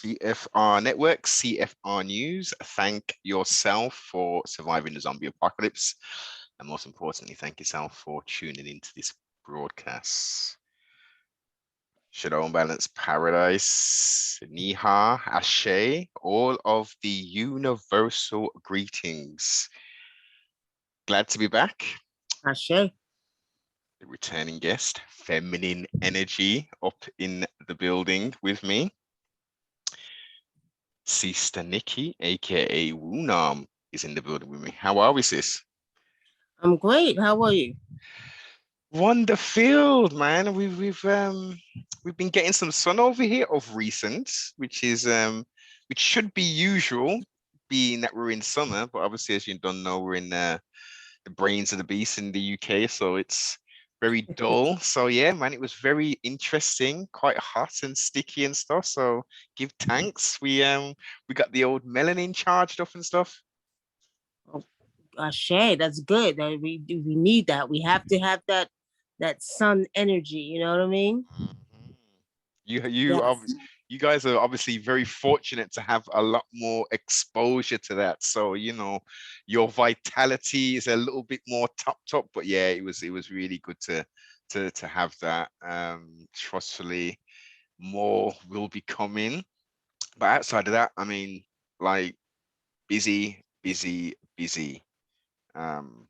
CFR Network, CFR News. Thank yourself for surviving the zombie apocalypse. And most importantly, thank yourself for tuning into this broadcast. Shalom, balance, paradise, Niha, Ashe, all of the universal greetings. Glad to be back. Ashe. The returning guest, feminine energy up in the building with me. Sister Nikki, aka Wunam, is in the building with me. How are we, sis? I'm great. How are you? Wonderfield, man. We've been getting some sun over here of recent, which should be usual, being that we're in summer. But obviously, as you don't know, we're in the brains of the beast in the UK, so it's very dull. So yeah, man, it was very interesting, quite hot and sticky and stuff. So give thanks. We got the old melanin charged up and stuff. Oh, Ashe, that's good. We need that. We have to have that sun energy. You know what I mean? Mhm. You are Yes. you guys are obviously very fortunate to have a lot more exposure to that. So, your vitality is a little bit more topped up. But yeah, it was really good to have that. Trustfully, more will be coming. But outside of that, I mean, like busy, busy, busy. Um,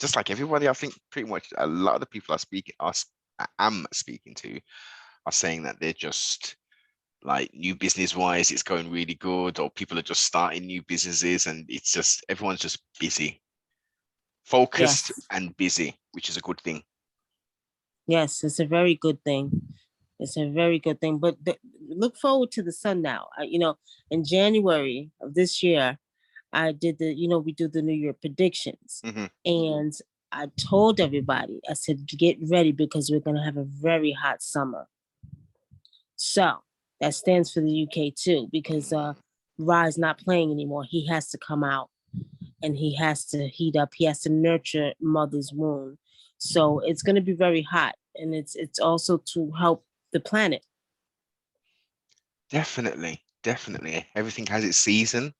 just like everybody, I think pretty much a lot of the people I am speaking to are saying that they're just like new business wise, it's going really good, or people are just starting new businesses, and it's just everyone's just busy, focused, Yes. and busy, which is a good thing. Yes. It's a very good thing. It's a very good thing. But look forward to the sun now. In January of this year, I did we do the New Year predictions. Hmm. And I told everybody, I said, get ready because we're going to have a very hot summer. So that stands for the UK too, because Ra's not playing anymore. He has to come out and he has to heat up. He has to nurture mother's womb. So it's going to be very hot, and it's also to help the planet. Definitely, definitely. Everything has its season.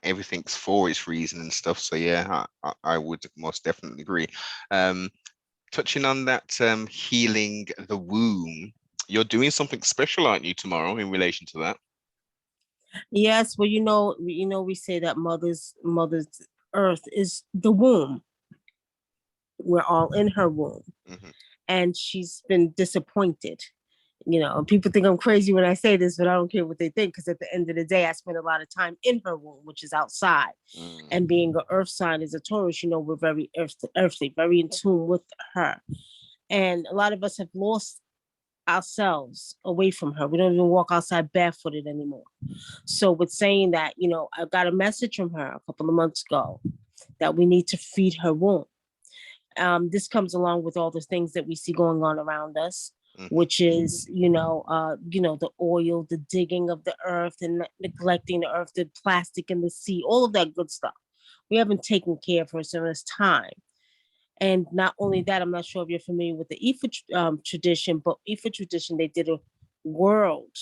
Everything's for its reason and stuff. So yeah, I would most definitely agree. Um, Touching on that, healing the womb, you're doing something special, aren't you, tomorrow in relation to that? Yes, well, we say that mother's earth is the womb. We're all in her womb, Hmm. and she's been disappointed. People think I'm crazy when I say this, but I don't care what they think because at the end of the day, I spend a lot of time in her womb, which is outside. Mm. And being an earth sign as a Taurus, we're very earthly, very in tune with her. And a lot of us have lost ourselves away from her. We don't even walk outside barefooted anymore. So with saying that, I got a message from her a couple of months ago that we need to feed her womb. This comes along with all the things that we see going on around us, Hmm. which is, the oil, the digging of the earth and neglecting the earth, the plastic in the sea, all of that good stuff. We haven't taken care of her, so it's time. And not only that, I'm not sure if you're familiar with the Ifa tradition, but Ifa tradition, world,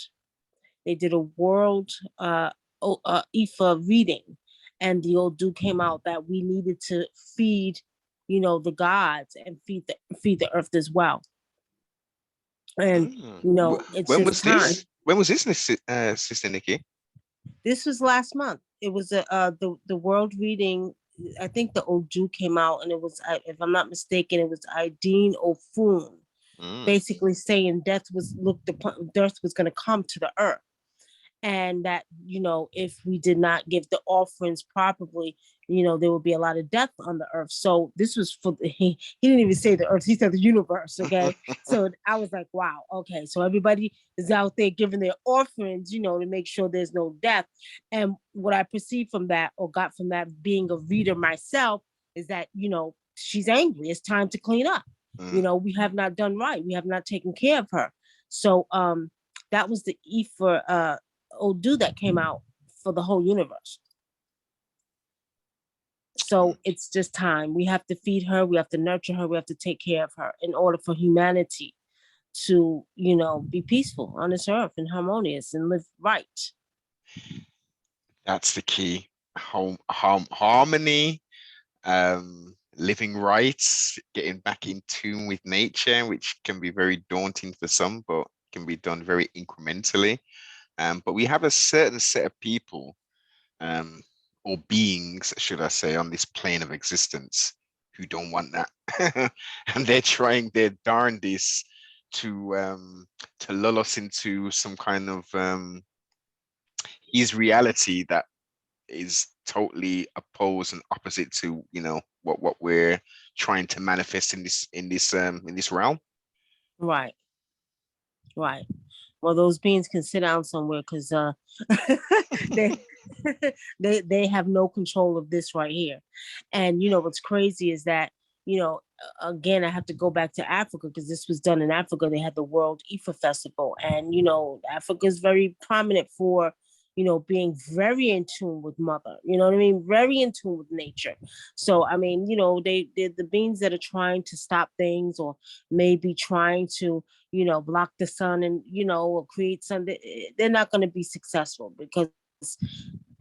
they did a world Ifa reading, and the old dude came out that we needed to feed, the gods and feed the earth as well. And Mm. it's When just was time. this? When was this, Sister Nikki? This was last month. It was the world reading. I think the old Jew came out, and it was, if I'm not mistaken, it was Ideen Ofun, Mm. basically saying death was going to come to the earth, and that if we did not give the offerings properly, there would be a lot of death on the earth. So this was for he didn't even say the earth, he said the universe. Okay, so I was like, wow, okay, so everybody is out there giving their offerings, to make sure there's no death. And what I perceived from that, or got from that, being a reader myself, is that she's angry. It's time to clean up. Mm. We have not done right. We have not taken care of her. So that was the E for Odu that came out for the whole universe. Mm. So it's just time. We have to feed her. We have to nurture her. We have to take care of her in order for humanity to, be peaceful on this earth and harmonious and live right. That's the key. Harmony, living right, getting back in tune with nature, which can be very daunting for some, but can be done very incrementally. But we have a certain set of people, or beings, should I say, on this plane of existence who don't want that. And they're trying their darndest to lull us into some kind of his reality that is totally opposed and opposite to what we're trying to manifest in this realm. Right. Well, those beings can sit down somewhere because they they have no control of this right here. And what's crazy is that again, I have to go back to Africa because this was done in Africa. They had the World Ifa Festival, and Africa is very prominent for being very in tune with mother. You know what I mean? Very in tune with nature. So I mean, they're the beings that are trying to stop things, or maybe trying to block the sun and or create something. They're not going to be successful because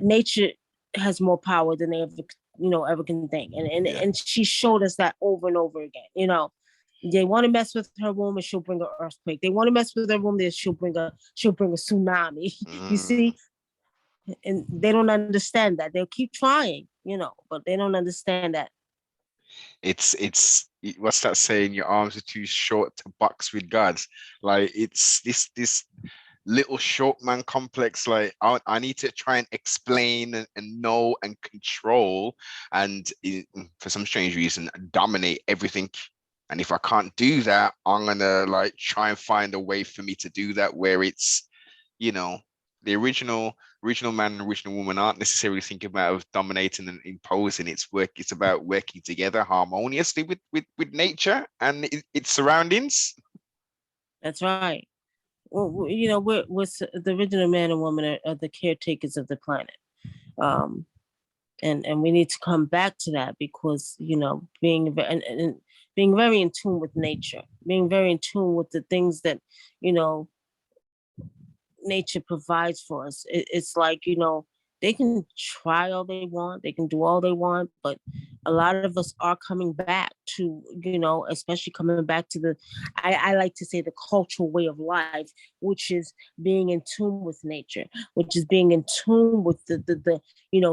nature has more power than they ever can think, and she showed us that over and over again. They want to mess with her womb and she'll bring an earthquake. They want to mess with her womb, then she'll bring a tsunami. You see, and they don't understand that. They'll keep trying, but they don't understand that. It's what's that saying? Your arms are too short to box with God. Like, it's this little short man complex. Like, I need to try and explain and know and control, and for some strange reason dominate everything. And if I can't do that, I'm gonna like try and find a way for me to do that where it's the original man and original woman aren't necessarily thinking about dominating and imposing. It's about working together harmoniously with nature and its surroundings. That's right. Well, we're the original man and woman are the caretakers of the planet. And we need to come back to that because being and being very in tune with nature, being very in tune with the things that nature provides for us. It's like they can try all they want, they can do all they want, but a lot of us are coming back to especially coming back to the I like to say the cultural way of life, which is being in tune with nature, which is being in tune with the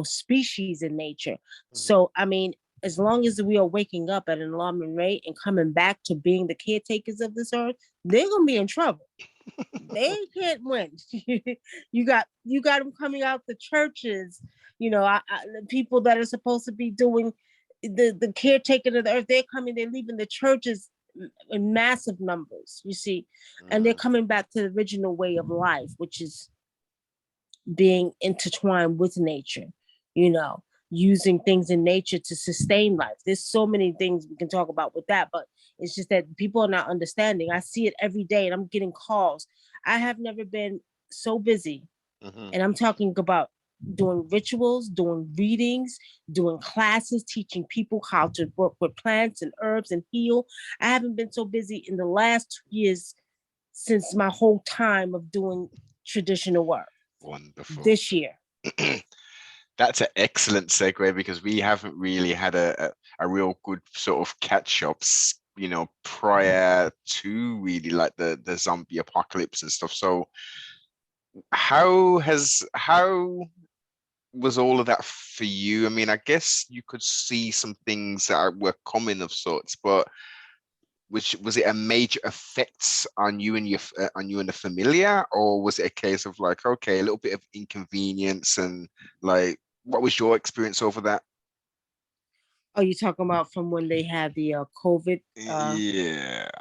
species in nature. So I mean, as long as we are waking up at an alarming rate and coming back to being the caretakers of this earth, they're gonna be in trouble. They can't win. You got them coming out the churches. The people that are supposed to be doing the caretaking of the earth, they're leaving the churches in massive numbers. You see, and they're coming back to the original way of life, which is being intertwined with nature. Using things in nature to sustain life. There's so many things we can talk about with that, but it's just that people are not understanding. I see it every day and I'm getting calls. I have never been so busy. And I'm talking about doing rituals, doing readings, doing classes, teaching people how to work with plants and herbs and heal. I haven't been so busy in the last 2 years since my whole time of doing traditional work. Wonderful. This year. That's an excellent segue because we haven't really had a real good sort of catch-ups, prior to really like the zombie apocalypse and stuff. So how was all of that for you? I mean, I guess you could see some things that were coming of sorts, but was it a major effect on you and the familiar, or was it a case of like, okay, a little bit of inconvenience, and like, what was your experience over that? Are you talking about from when they had the COVID? Yeah.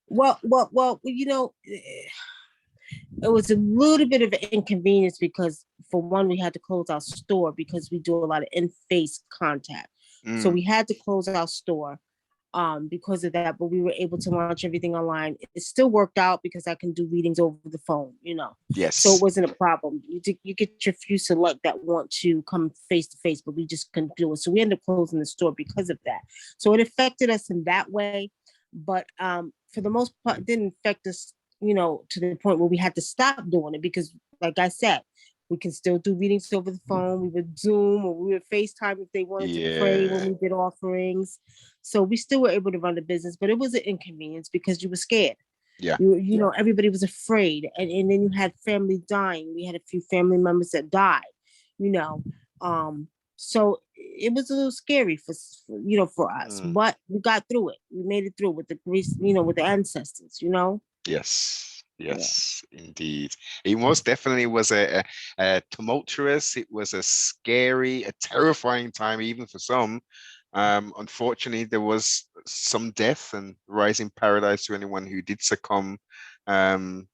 Well, it was a little bit of an inconvenience because, for one, we had to close our store because we do a lot of in-face contact. So we had to close our store because of that, but we were able to launch everything online. It still worked out because I can do readings over the phone, Yes. So it wasn't a problem. You get your few select that want to come face to face, but we just couldn't do it. So we ended up closing the store because of that. So it affected us in that way. But for the most part, it didn't affect us, to the point where we had to stop doing it because, like I said, we can still do readings over the phone. We would Zoom or we would FaceTime if they wanted to pray when Yeah. we did offerings. So we still were able to run the business, but it was an inconvenience because you were scared. Yeah. Everybody was afraid. And then you had family dying. We had a few family members that died, you know. So it was a little scary for us, Mm. but we got through it. We made it through with the grease, with the ancestors. Yes, Yeah. yes, indeed. It most definitely was a tumultuous, it was a scary, a terrifying time, even for some. Unfortunately, there was some death and rising paradise to anyone who did succumb um,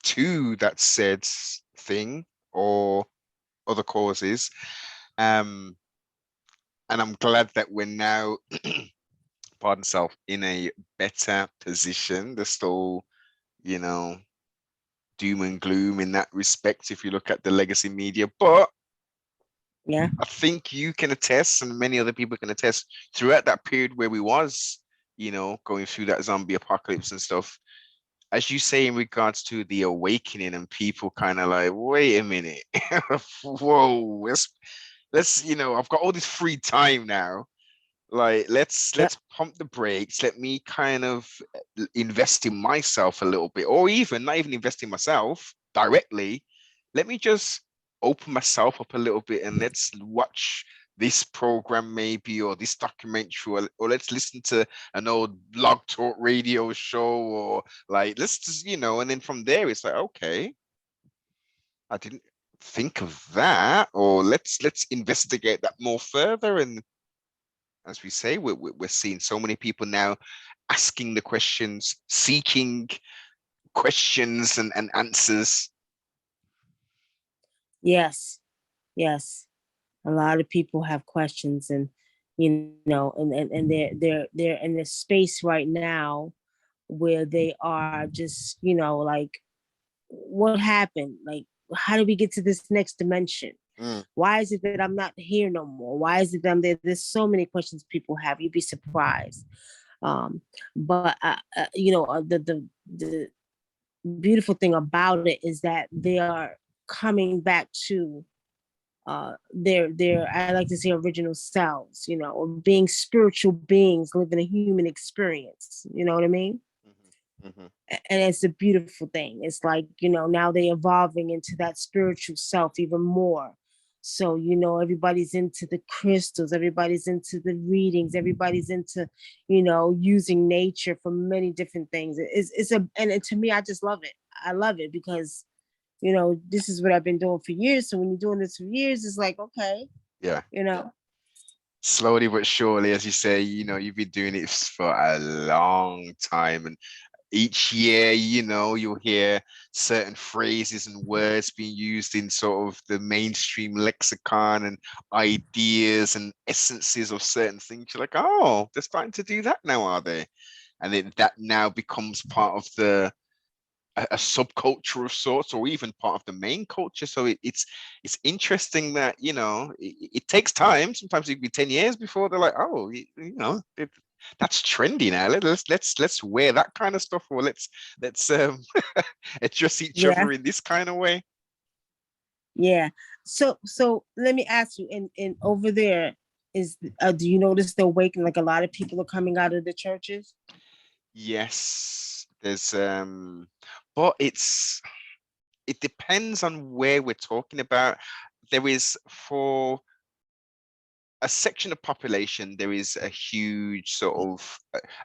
to that said thing or other causes. Um, and I'm glad that we're now, pardon self, in a better position. There's still, you know, doom and gloom in that respect if you look at the legacy media. But Yeah. I think you can attest, and many other people can attest, throughout that period where we was, going through that zombie apocalypse and stuff, as you say in regards to the awakening and people kind of like, wait a minute, whoa, let's, I've got all this free time now. Like, Yeah. let's pump the brakes. Let me kind of invest in myself a little bit, or even not even invest in myself directly. Let me just open myself up a little bit and let's watch this program maybe, or this documentary, or let's listen to an old blog talk radio show, or like let's just, and then from there it's like, okay, I didn't think of that, or let's investigate that more further. And as we say, we're seeing so many people now asking the questions, seeking questions and answers. Yes. Yes. A lot of people have questions, and and they're in this space right now where they are just, like, what happened? Like, how do we get to this next dimension? Mm, Why is it that I'm not here no more? Why is it that I'm there? There's so many questions people have. You'd be surprised. But the beautiful thing about it is that they are coming back to their I like to say original selves, or being spiritual beings living a human experience. You know what I mean? mhm, mhm. And it's a beautiful thing. It's like, now they're evolving into that spiritual self even more. So, everybody's into the crystals, everybody's into the readings, everybody's into, using nature for many different things. And to me, I just love it. I love it because, this is what I've been doing for years. So when you're doing this for years, it's like, okay, Yeah. you know, Slowly but surely, as you say, you've been doing it for a long time. And each year, you'll hear certain phrases and words being used in sort of the mainstream lexicon and ideas and essences of certain things. You're like, oh, they're starting to do that now, are they? And then that now becomes part of a subculture of sorts, or even part of the main culture. So it's interesting that it takes time. Sometimes it could be 10 years before they're like, oh, that's trendy now. Let's wear that kind of stuff, or let's address each yeah, other in this kind of way. yeah. So let me ask you, and over there is, do you notice the awakening? Like, a lot of people are coming out of the churches. Yes, there's but it depends on where we're talking about. There is, for a section of population, there is a huge sort of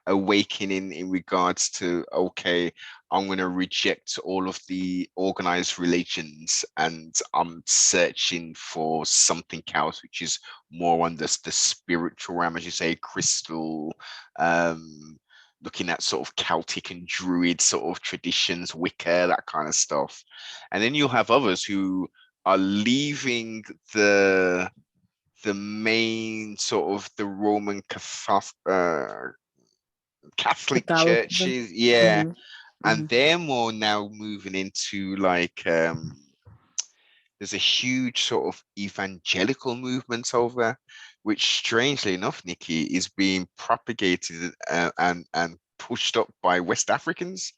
awakening in regards to, okay, I'm going to reject all of the organized religions and I'm searching for something else, which is more on the spiritual realm, as you say, crystal, looking at sort of Celtic and Druid sort of traditions, Wicca, that kind of stuff. And then you'll have others who are leaving the main sort of the Roman Catholic Catholicism. churches, yeah, Hmm. and Hmm. they're more now moving into like there's a huge sort of evangelical movement over, which strangely enough, Nikki, is being propagated and pushed up by West Africans.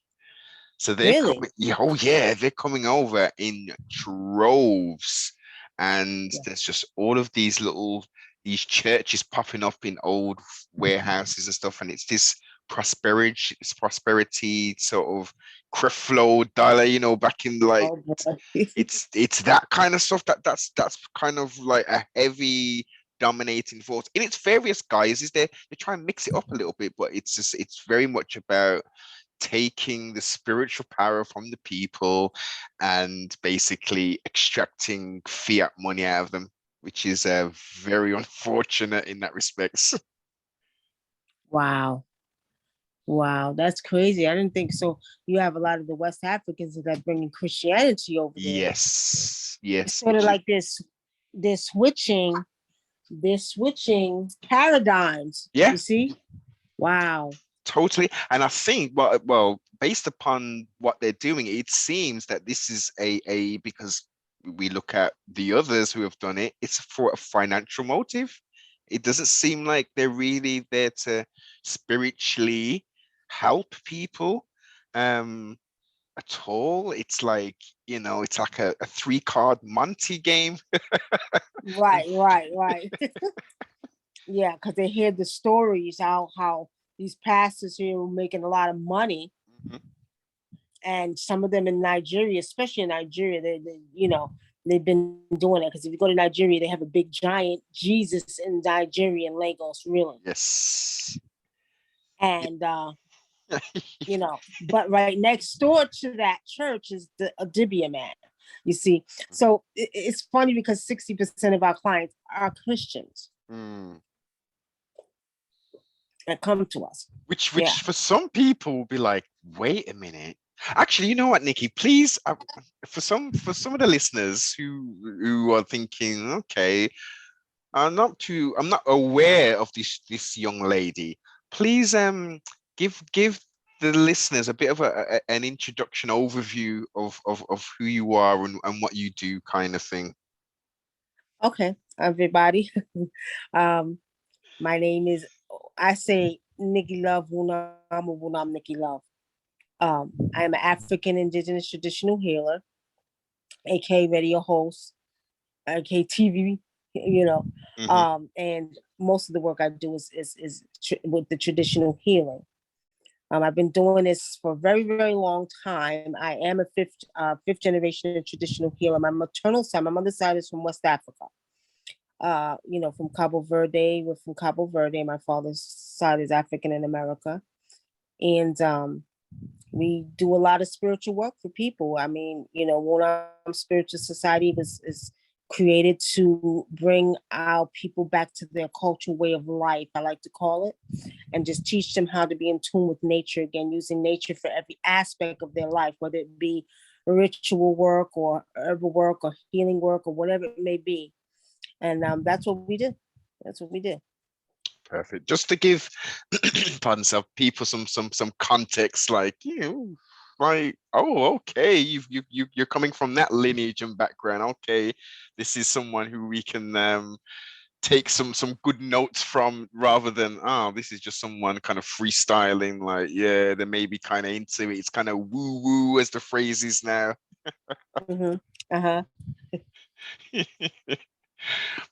So they're Really? coming, yeah, oh yeah, they're coming over in droves. And Yeah. there's just all of these churches popping up in old warehouses and stuff. And it's this prosperity sort of Creflo dollar, back in like Oh boy. it's that kind of stuff that's kind of like a heavy dominating force in its various guises. They try and mix it up a little bit, but it's very much about taking the spiritual power from the people and basically extracting fiat money out of them, which is very unfortunate in that respect. Wow. Wow, that's crazy. I didn't think so. You have a lot of the West Africans that are bringing Christianity over there. Yes, It's yes, sort of like this, they're switching, they're switching paradigms. yeah, You see? Wow. totally. And I think, well, based upon what they're doing, it seems that this is a because we look at the others who have done it, it's for a financial motive. It doesn't seem like they're really there to spiritually help people at all. It's like, it's like a three-card Monty game. Right, right, right. Yeah, because they hear the stories how these pastors here were making a lot of money, Mhm. and some of them in Nigeria, especially in Nigeria, they've been doing it. Because if you go to Nigeria, they have a big giant Jesus in Nigeria in Lagos, really. Yes. And but right next door to that church is the Adibia man. You see, so it's funny because 60% of our clients are Christians Mm. that come to us. Which Yeah. for some people will be like, wait a minute. Actually, you know what, Nikki? Please, for some of the listeners who are thinking, okay, I'm not aware of this young lady. Please, give the listeners a bit of an introduction overview of who you are and what you do, kind of thing. Okay, everybody. um, my name is, I say Nicky Love Wunam, or Wunam Nicky Love. I am an African Indigenous traditional healer, aka radio host, aka TV. You know, Hmm. and most of the work I do is with the traditional healing. I've been doing this for a very, very long time. I am a fifth generation traditional healer. My maternal side, my mother's side is from West Africa. From Cabo Verde. We're from Cabo Verde. My father's side is African in America. And we do a lot of spiritual work for people. I mean, Wunam Spiritual Society is created to bring our people back to their cultural way of life, I like to call it, and just teach them how to be in tune with nature again, using nature for every aspect of their life, whether it be ritual work or herbal work or healing work or whatever it may be. And that's what we do. That's what we do. Perfect. Just to give, pardon self, people some context, like like, oh, okay, you're coming from that lineage and background. Okay, this is someone who we can take some good notes from, rather than, oh, this is just someone kind of freestyling. Like, yeah, they may be kind of into it. It's kind of woo woo, as the phrase is now. Mm-hmm. Uh-huh.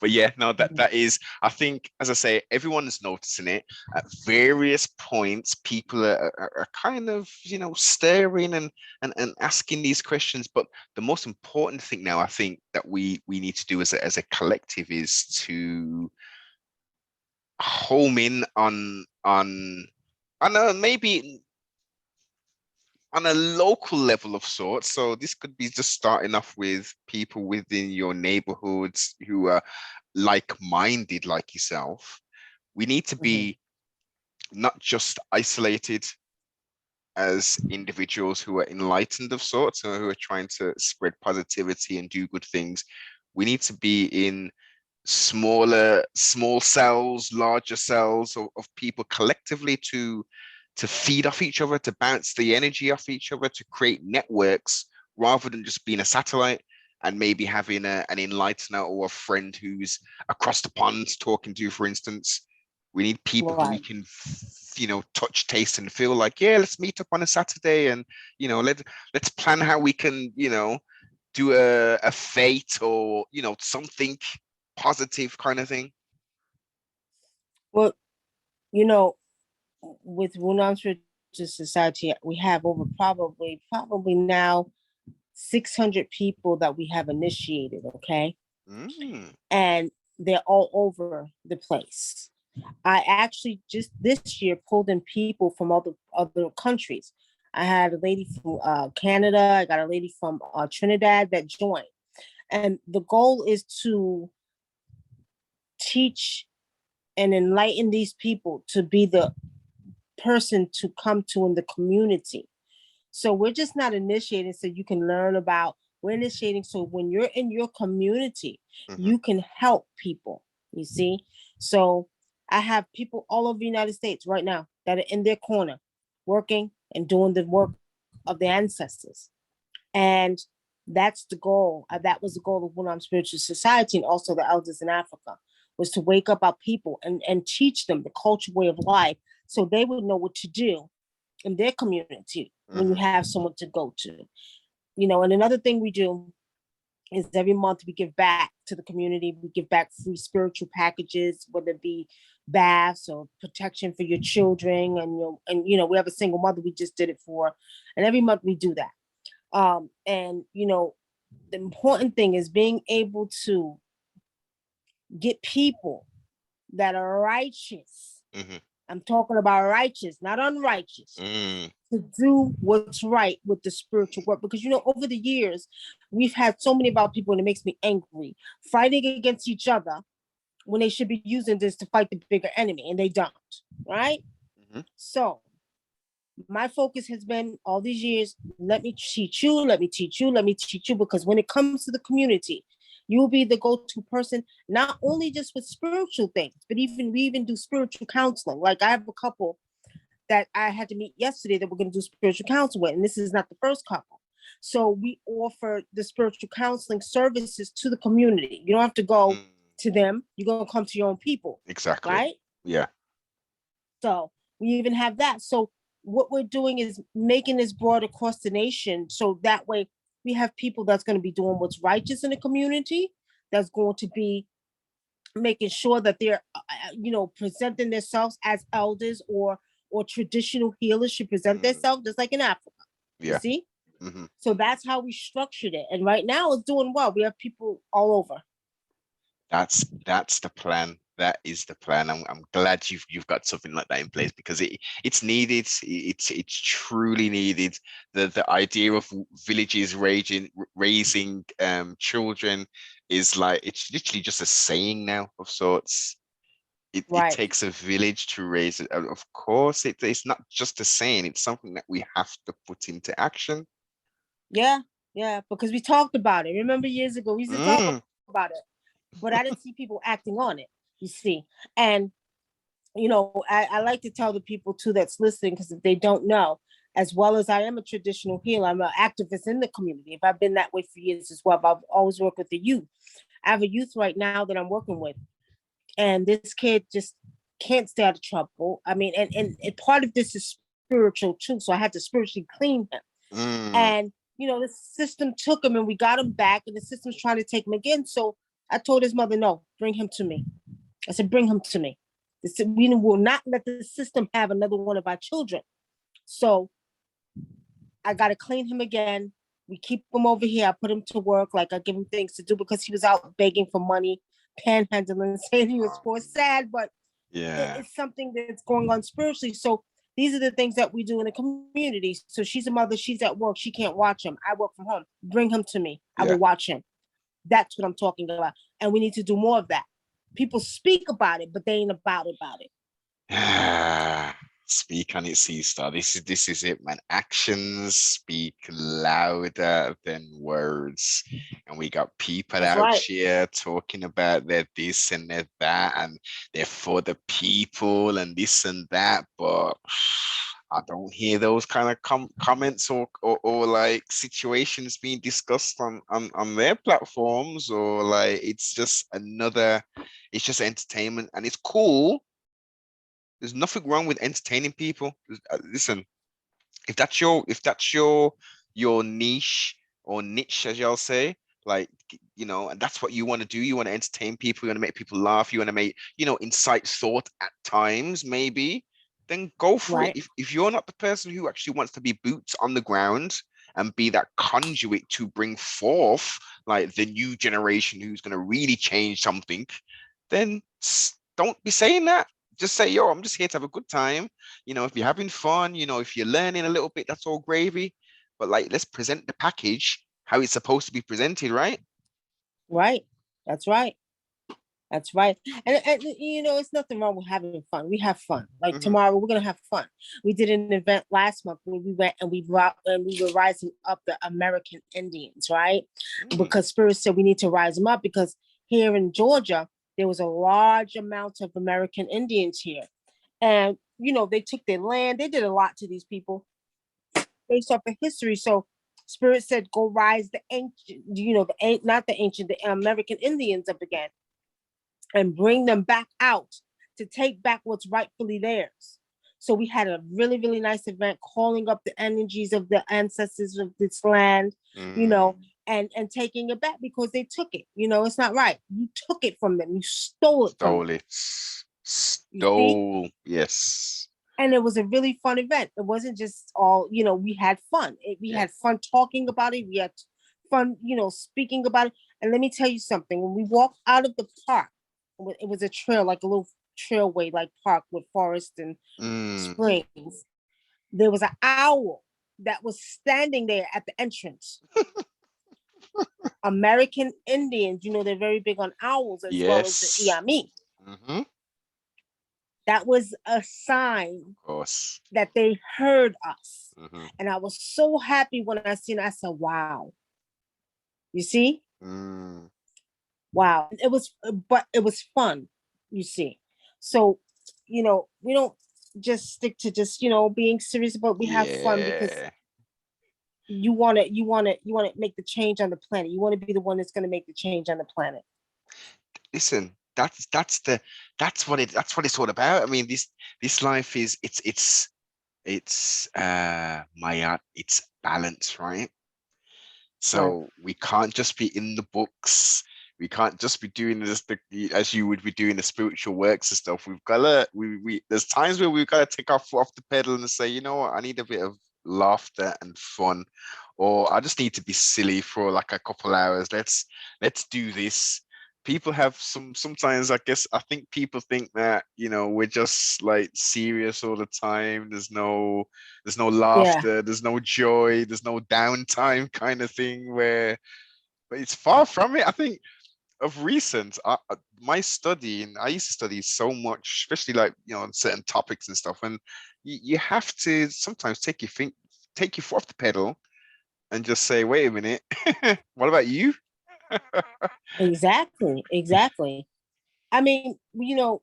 But yeah, no, that is, I think, as I say, everyone's noticing it at various points. People are kind of, staring and asking these questions. But the most important thing now, I think, that we need to do as a collective is to home in on maybe on a local level of sorts. So this could be just starting off with people within your neighborhoods who are like-minded like yourself. We need to Mm-hmm. be not just isolated as individuals who are enlightened of sorts, or who are trying to spread positivity and do good things. We need to be in small cells, larger cells of people collectively to feed off each other, to bounce the energy off each other, to create networks, rather than just being a satellite and maybe having an enlightener or a friend who's across the pond talking to you, for instance. We need people who we Right. can, touch, taste, and feel like, yeah, let's meet up on a Saturday, and let's plan how we can, do a fate, or something positive kind of thing. Well, you know, with Wunam Spiritual Society, we have over probably now 600 people that we have initiated. Okay, Mm. and they're all over the place. I actually just this year pulled in people from other countries. I had a lady from Canada. I got a lady from Trinidad that joined, and the goal is to teach and enlighten these people to be the person to come to in the community. So we're just not initiating so you can learn about, we're initiating so when you're in your community, Hmm. you can help people. You see? So I have people all over the United States right now that are in their corner working and doing the work of the ancestors. And that's the goal. That was the goal of Wunam Spiritual Society and also the elders in Africa, was to wake up our people and teach them the culture way of life so they would know what to do in their community when you Hmm. have someone to go to. And another thing we do is every month we give back to the community. We give back free spiritual packages, whether it be baths or protection for your children. And we have a single mother we just did it for. And every month we do that. And the important thing is being able to get people that are righteous. Hmm. I'm talking about righteous, not unrighteous, Mm. to do what's right with the spiritual work. Because over the years, we've had so many about people, and it makes me angry, fighting against each other when they should be using this to fight the bigger enemy, and they don't. Right? Hmm. So my focus has been all these years, let me teach you, let me teach you, let me teach you, because when it comes to the community, you'll be the go-to person, not only just with spiritual things, but we even do spiritual counseling. Like I have a couple that I had to meet yesterday that we're going to do spiritual counseling with, and this is not the first couple. So we offer the spiritual counseling services to the community. You don't have to go Mm. to them. You're going to come to your own people, Exactly. right? Yeah. So we even have that. So what we're doing is making this broad across the nation. So that way we have people that's going to be doing what's righteous in the community, that's going to be making sure that they're presenting themselves as elders or traditional healers should present Mm. themselves just like in Africa. You Yeah. see? Hmm. So that's how we structured it. And right now it's doing well. We have people all over. That's the plan. That is the plan. I'm glad you've got something like that in place, because it's needed. It's truly needed. The idea of villages raising children is like, it's literally just a saying now of sorts. It Right. takes a village to raise it. Of course, it's not just a saying. It's something that we have to put into action. Yeah. Yeah. Because we talked about it. Remember years ago, we used to talk Mm. about it, but I didn't see people acting on it, you see. And I like to tell the people too that's listening, because if they don't know, as well as I am a traditional healer, I'm an activist in the community. I've been that way for years as well. But I've always worked with the youth. I have a youth right now that I'm working with, and this kid just can't stay out of trouble. I mean, and part of this is spiritual too. So I had to spiritually clean him. Mm. And the system took him, and we got him back, and the system's trying to take him again. So I told his mother, no, bring him to me. I said, bring him to me. We will not let the system have another one of our children. So I got to clean him again. We keep him over here. I put him to work. Like I give him things to do because he was out begging for money, panhandling, saying he was poor, sad, but Yeah. it's something that's going on spiritually. So these are the things that we do in the community. So she's a mother. She's at work. She can't watch him. I work from home. Bring him to me. I Yeah. will watch him. That's what I'm talking about. And we need to do more of that. People speak about it, but they ain't about it. Speak on it, sister. This is it, man. Actions speak louder than words. And we got people That's out right. here talking about their this and their that, and they're for the people and this and that, but I don't hear those kind of comments or like situations being discussed on their platforms, or like it's just entertainment, and it's cool, There's nothing wrong with entertaining people. Listen, if that's your niche or niche, as y'all say, like, and that's what you want to do. You want to entertain people. You want to make people laugh. You want to make, incite thought at times, maybe. Then go for it. Right. If you're not the person who actually wants to be boots on the ground and be that conduit to bring forth like the new generation who's going to really change something, then don't be saying that. Just say, yo, I'm just here to have a good time. If you're having fun, if you're learning a little bit, that's all gravy. But like, let's present the package how it's supposed to be presented, right? Right. That's right. That's right. And it's nothing wrong with having fun. We have fun. Like Mm-hmm. tomorrow, we're gonna have fun. We did an event last month where we went and we were rising up the American Indians, right? Mm. Because Spirit said we need to rise them up because here in Georgia there was a large amount of American Indians here, and they took their land. They did a lot to these people based off of history. So Spirit said, go rise the ancient, not the ancient, the American Indians up again and bring them back out to take back what's rightfully theirs. So we had a really, really nice event calling up the energies of the ancestors of this land, Mm. and taking it back because they took it. It's not right. You took it from them. You stole it from them. Stole it. You see? Stole. Yes. And it was a really fun event. It wasn't just all, we had fun. We Yeah. had fun talking about it. We had fun, speaking about it. And let me tell you something. When we walked out of the park, it was a trail, like a little trailway, like park with forest and Mm. springs. There was an owl that was standing there at the entrance. American Indians, they're very big on owls as well as the Yes. Iami. Mm-hmm. Of That was a sign course. that they heard us. Mm-hmm. And I was so happy when I seen it. I said, wow. You see? Mm. Wow. But it was fun, you see. So, we don't just stick to just, being serious, but we have fun because Yeah. you want to make the change on the planet. You want to be the one that's going to make the change on the planet. Listen, that's what it's all about. I mean, this life is it's my it's balance, right? Right. So we can't just be in the books. We can't just be doing this as you would be doing the spiritual works and stuff. We've gotta we there's times where we've got to take our foot off the pedal and say, you know what, I need a bit of laughter and fun, or I just need to be silly for like a couple hours. Let's do this. People have sometimes, I think people think that, we're just like serious all the time. There's no Yeah. laughter, there's no joy, there's no downtime kind of thing where, but it's far from it. I think of recent, my studying, I used to study so much, especially like, on certain topics and stuff. And you have to sometimes take your foot off the pedal and just say, wait a minute, what about you? Exactly. Exactly. I mean, you know,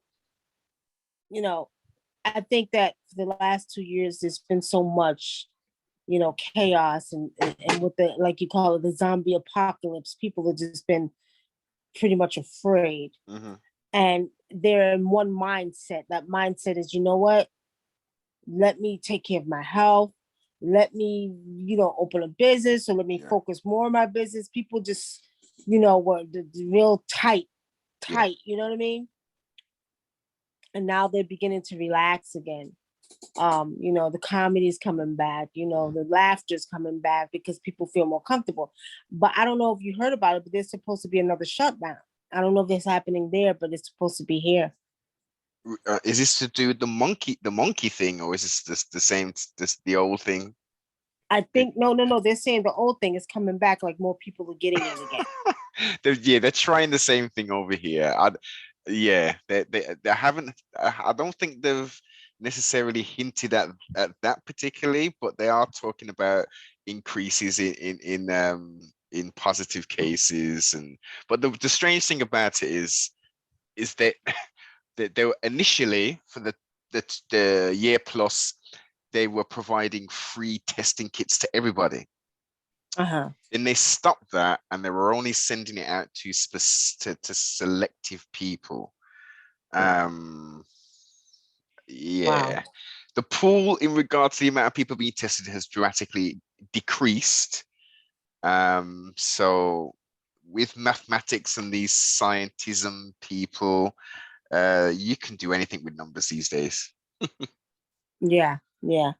I think that for the last 2 years, there's been so much, chaos and with the, like you call it, the zombie apocalypse. People have just been pretty much afraid, Hmm. and they're in one mindset. That mindset is, you know what? Let me take care of my health. Let me, open a business, or let me Yeah, focus more on my business. People just, were the real tight, yeah. tight. You know what I mean? And now they're beginning to relax again. The comedy is coming back, Mm. the laughter is coming back because people feel more comfortable. But I don't know if you heard about it, but there's supposed to be another shutdown. I don't know if it's happening there, but it's supposed to be here. Is this to do with the monkey thing, or is this the same, this the old thing? I It- think no, they're saying the old thing is coming back, like more people are getting it again. they're trying the same thing over here. Yeah, they haven't. I don't think they've necessarily hinted at that particularly, but they are talking about increases in positive cases. And but the strange thing about it is that they were initially, for the year plus, they were providing free testing kits to everybody. Uh-huh. Then they stopped that, and they were only sending it out to selective people. Yeah. Um, Wow. Yeah. The pool in regards to the amount of people being tested has dramatically decreased. So with mathematics and these scientism people, you can do anything with numbers these days. Yeah. Yeah.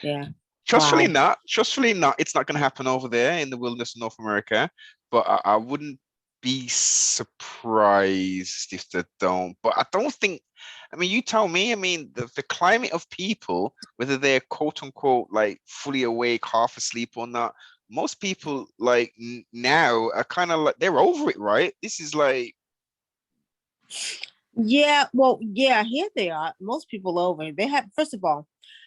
Yeah. Trustfully Wow. not. Trustfully not. It's not going to happen over there in the wilderness of North America. But I wouldn't be surprised if they don't. But I don't think. I mean, you tell me. I mean, the climate of people, whether they're quote unquote like fully awake, half asleep or not, most people like now are kind of like they're over it, right? This is like, Yeah. Well, yeah, here they are. Most people over. They have, first of all,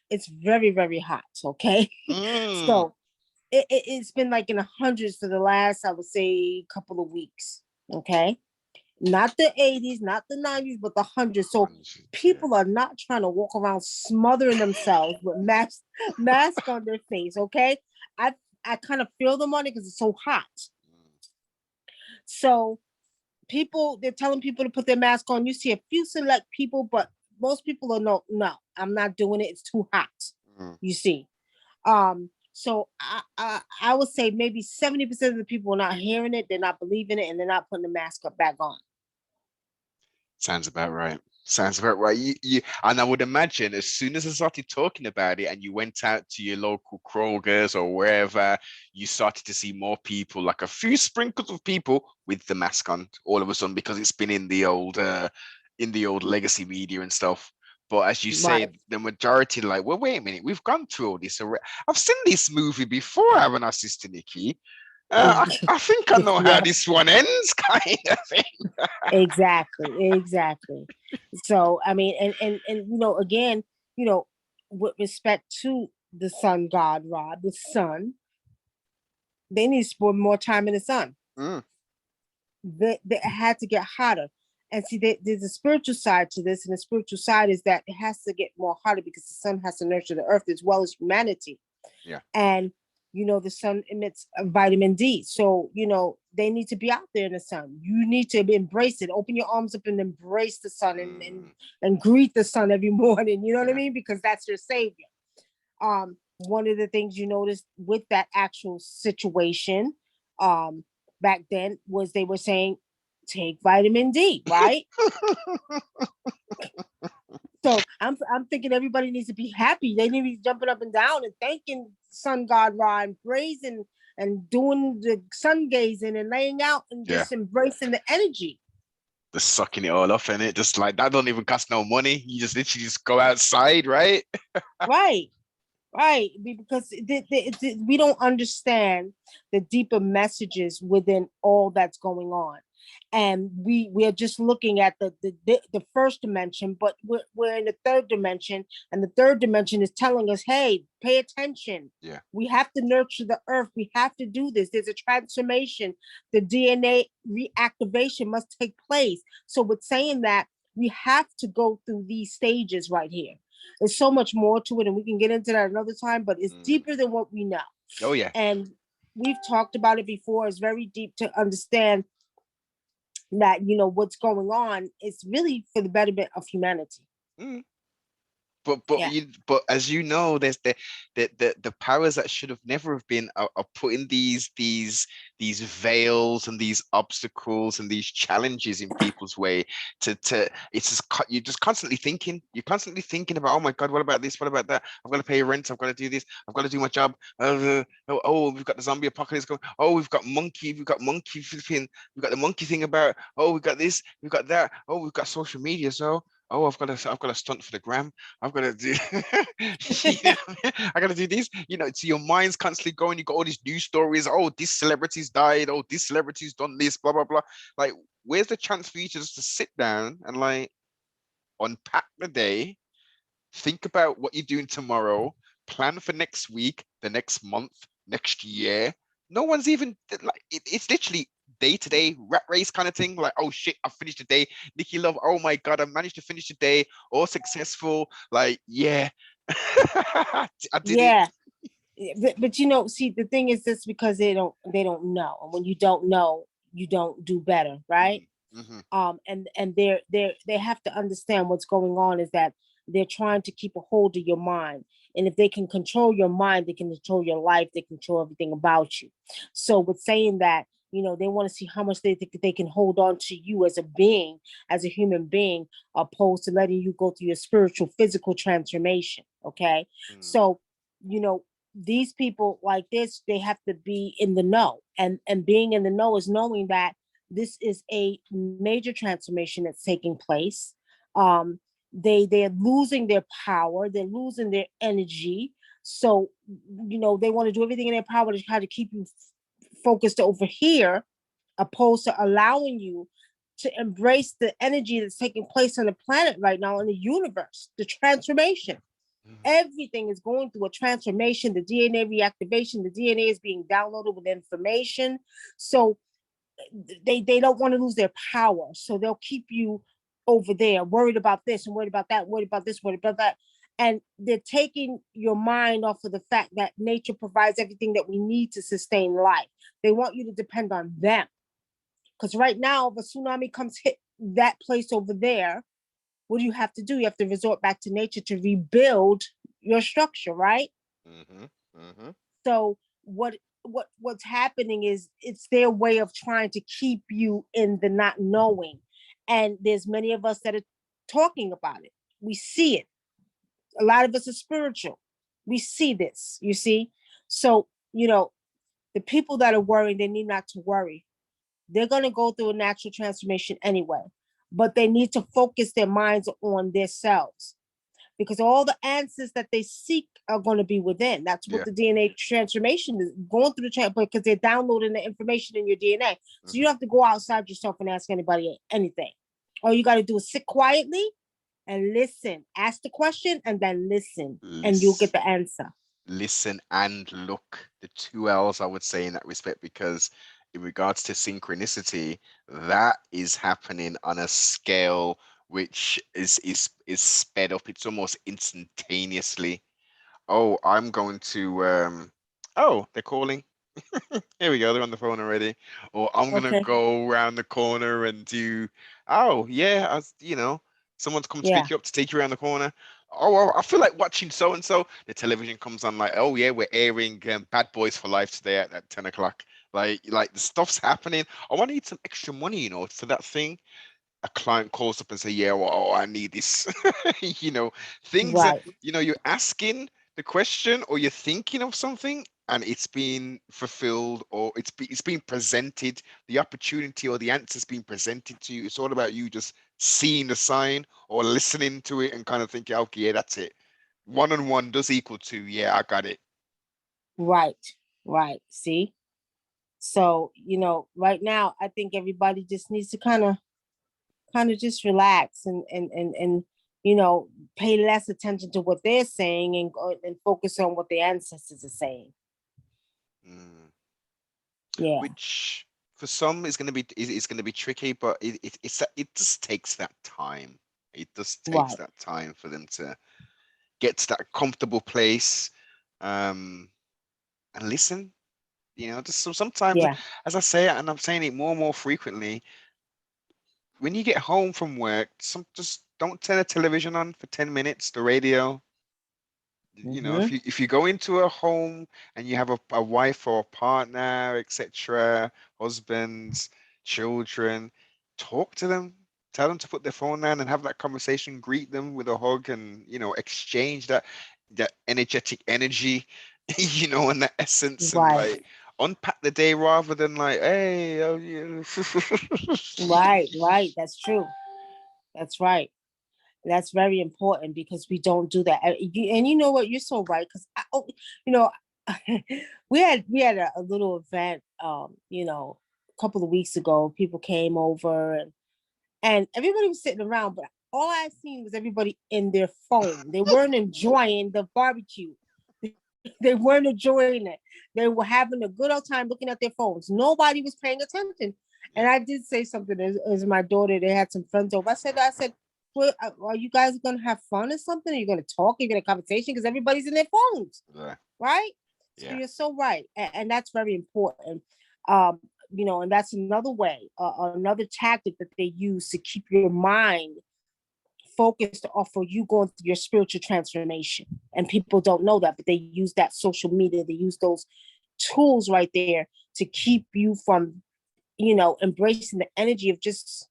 it's very, very hot. Okay. mm, So it's been like in the hundreds for the last, I would say, couple of weeks. Okay. Not the 80s, not the 90s, but the hundreds. So yeah. people are not trying to walk around smothering themselves with mask on their face. Okay. I I kind of feel them on it because it's so hot. So people, they're telling people to put their mask on. You see a few select people, but most people are no, I'm not doing it. It's too hot. Mm. You see. So I would say maybe 70% of the people are not hearing it, they're not believing it, and they're not putting the mask up back on. Sounds about right. Sounds about right. And I would imagine as soon as I started talking about it and you went out to your local Kroger's or wherever, you started to see more people, like a few sprinkles of people with the mask on all of a sudden because it's been in the old legacy media and stuff. But as you Right. say, the majority like, well, wait a minute, we've gone through all this already. I've seen this movie before, haven't I, Sister Nikki? I think I know how Yeah, this one ends, kind of thing. exactly. So I mean, and again, you know, with respect to the sun god Rod, the sun, they need to spend more time in the sun. Mm, They had to get hotter. And see, there's a spiritual side to this, and the spiritual side is that it has to get more hotter because the sun has to nurture the earth as well as humanity. yeah. And the sun emits vitamin D, so they need to be out there in the sun. You need to embrace it. Open your arms up and embrace the sun, and and, Mm, and greet the sun every morning. You know what I yeah. mean? Because that's your savior. One of the things you noticed with that actual situation, um, back then was they were saying take vitamin D, right? So I'm thinking everybody needs to be happy. They need to be jumping up and down and thanking Sun God Ra and praising and doing the sun gazing and laying out and Yeah. just embracing the energy. Just sucking it all off and it just like that don't even cost no money. You just literally just go outside, right? Right. Right, because we don't understand the deeper messages within all that's going on, and we're just looking at the first dimension, but we're in the third dimension, and the third dimension is telling us, hey, pay attention. Yeah. We have to nurture the earth. We have to do this. There's a transformation. The DNA reactivation must take place. So, with saying that, we have to go through these stages right here. There's so much more to it, and we can get into that another time, but it's Mm. deeper than what we know. Oh yeah. And we've talked about it before. It's very deep to understand that, what's going on is really for the betterment of humanity. Mm. But Yeah. but as you know, there's the powers that should have never have been are putting these veils and these obstacles and these challenges in people's way to it's just you're just constantly thinking about, oh my God, what about this, what about that, I've got to pay rent, I've got to do this, I've got to do my job, we've got the zombie apocalypse going, oh we've got monkey flipping, we've got the monkey thing about, oh we've got this, we've got that, oh we've got social media, so oh I've got to stunt for the gram, I've got to do, I got to do this. So your mind's constantly going. You got all these news stories. Oh, this celebrity's died. Oh, this celebrity's done this. Blah blah blah. Like, where's the chance for you to just to sit down and like unpack the day, think about what you're doing tomorrow, plan for next week, the next month, next year. No one's even like it's literally day-to-day rat race kind of thing. Like, oh shit, I finished the day. Nicky Love, oh my God, I managed to finish the day, all successful. Like, yeah. I did it. Yeah. But see, the thing is this, because they don't know. And when you don't know, you don't do better, right? Mm-hmm. And they have to understand what's going on is that They're trying to keep a hold of your mind. And if they can control your mind, they can control your life, they control everything about you. So with saying that, they want to see how much they think they can hold on to you as a being, as a human being, opposed to letting you go through your spiritual, physical transformation. Okay. Mm. So, you know, these people like this, they have to be in the know. And being in the know is knowing that this is a major transformation that's taking place. Um, they're losing their power, they're losing their energy. So, they want to do everything in their power to try to keep you focused over here, opposed to allowing you to embrace the energy that's taking place on the planet right now, in the universe, the transformation. Mm. Everything is going through a transformation. The DNA reactivation, the DNA is being downloaded with information. So they don't want to lose their power. So they'll keep you over there, worried about this and worried about that, worried about this, worried about that. And they're taking your mind off of the fact that nature provides everything that we need to sustain life. They want you to depend on them. Because right now, if a tsunami comes hit that place over there, what do you have to do? You have to resort back to nature to rebuild your structure, right? Mm-hmm. Mm-hmm. So what's happening is it's their way of trying to keep you in the not knowing. And there's many of us that are talking about it. We see it. A lot of us are spiritual. We see this, you see? So, the people that are worrying, they need not to worry. They're going to go through a natural transformation anyway, but they need to focus their minds on themselves, because all the answers that they seek are going to be within. That's what Yeah. the DNA transformation is going through because they're downloading the information in your DNA. So you Mm-hmm. don't have to go outside yourself and ask anybody anything. All you got to do is sit quietly and listen. Ask the question and then listen, and you'll get Listen, the answer. listen and look. The two L's I would say in that respect, because in regards to synchronicity, that is happening on a scale which is sped up. It's almost instantaneously. Oh, I'm going to oh, they're calling. Here we go, they're on the phone already. Or I'm gonna Okay. go around the corner and do, oh yeah, someone's come to Yeah. pick you up to take you around the corner. Oh, well, I feel like watching so and so. The television comes on like, oh yeah, we're airing Bad Boys for Life today at 10 o'clock. Like the stuff's happening. Oh, I need some extra money, for that thing. A client calls up and say, yeah, well, oh, I need this. Things that, Right. you're asking the question or you're thinking of something and it's being fulfilled, or it's being presented, the opportunity or the answer's being presented to you. It's all about you just seeing the sign or listening to it and kind of thinking, okay, yeah, that's it. 1 and 1 does equal 2. Yeah, I got it. Right. Right. See? So, right now I think everybody just needs to kind of just relax and pay less attention to what they're saying and focus on what the ancestors are saying. Mm. Yeah. Which for some is going to be tricky, but it just takes that time. It just takes Right. that time for them to get to that comfortable place, um, and listen. Just sometimes, Yeah. as I say, and I'm saying it more and more frequently, when you get home from work, just don't turn the television on for 10 minutes, the radio. If Mm-hmm. you go into a home and you have a wife or a partner, etc., husbands, children, talk to them. Tell them to put their phone down and have that conversation. Greet them with a hug, and exchange that energetic energy, and that essence, and Right. like unpack the day rather than like, hey, oh, yeah. Right. Right. That's true. That's right. That's very important because we don't do that. And you know what? You're so right. Because you know, we had a little event. A couple of weeks ago, people came over and everybody was sitting around, but all I seen was everybody in their phone. They weren't enjoying the barbecue. They weren't enjoying it. They were having a good old time looking at their phones. Nobody was paying attention. And Yeah. I did say something as my daughter. They had some friends over. I said, well, are you guys gonna have fun or something? Are you gonna talk? Are you gonna have a conversation? Because everybody's in their phones, Yeah. right? So Yeah. you're so right, and that's very important. And that's another way, another tactic that they use to keep your mind focused off of you going through your spiritual transformation. And people don't know that, but they use that social media, they use those tools right there to keep you from, embracing the energy of just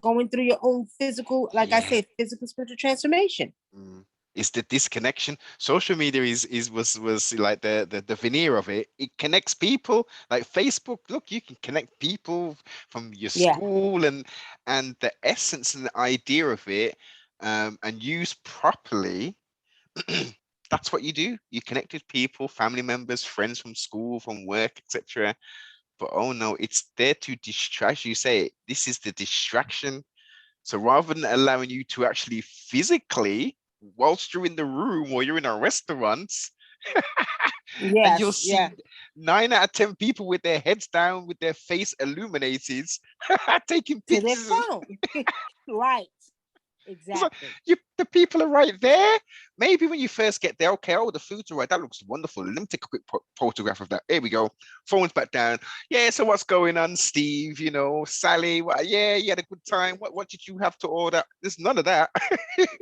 going through your own physical, like I Yeah. said, physical spiritual transformation. Mm. It's the disconnection. Social media was like the veneer of it. It connects people. Like Facebook, look, you can connect people from your Yeah. school, and the essence and the idea of it, and used properly. That's what you do. You connect with people, family members, friends from school, from work, etc. But oh no, it's there to distract you. Say this is the distraction. So rather than allowing you to actually physically, whilst you're in the room or you're in a restaurant, and you'll Yes. Yeah. see 9 out of 10 people with their heads down, with their face illuminated, taking To their pictures. phone. Right. It's like Exactly. the people are right there. Maybe when you first get there, okay, oh, the food's all right. That looks wonderful. Let me take a quick photograph of that. Here we go. Phone's back down. Yeah, so what's going on, Steve? Sally. Yeah, you had a good time. What did you have to order? There's none of that.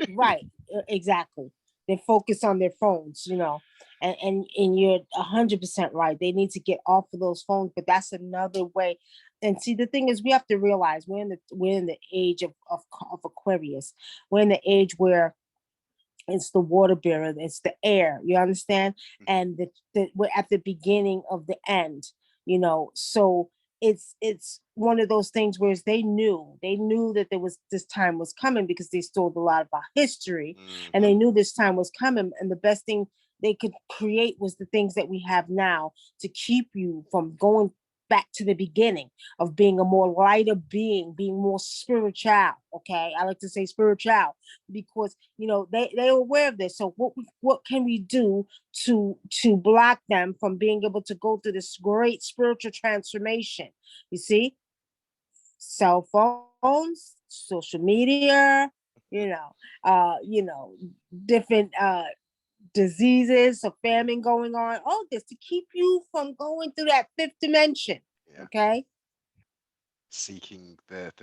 Right. Exactly. They focus on their phones, and you're 100% right. They need to get off of those phones, but that's another way. And see, the thing is, we have to realize we're in the age of Aquarius. We're in the age where it's the water bearer, it's the air, you understand? And we're at the beginning of the end, so it's one of those things where they knew that there was this time was coming, because they stole a lot of our history, and they Mhm. knew this time was coming, and the best thing they could create was the things that we have now to keep you from going back to the beginning of being a more lighter being more spiritual. Okay, I like to say spiritual, because they're aware of this. So what can we do to block them from being able to go through this great spiritual transformation? You see, cell phones, social media, you know, different diseases or famine going on, all this to keep you from going through that fifth dimension. Yeah. Okay. Seeking the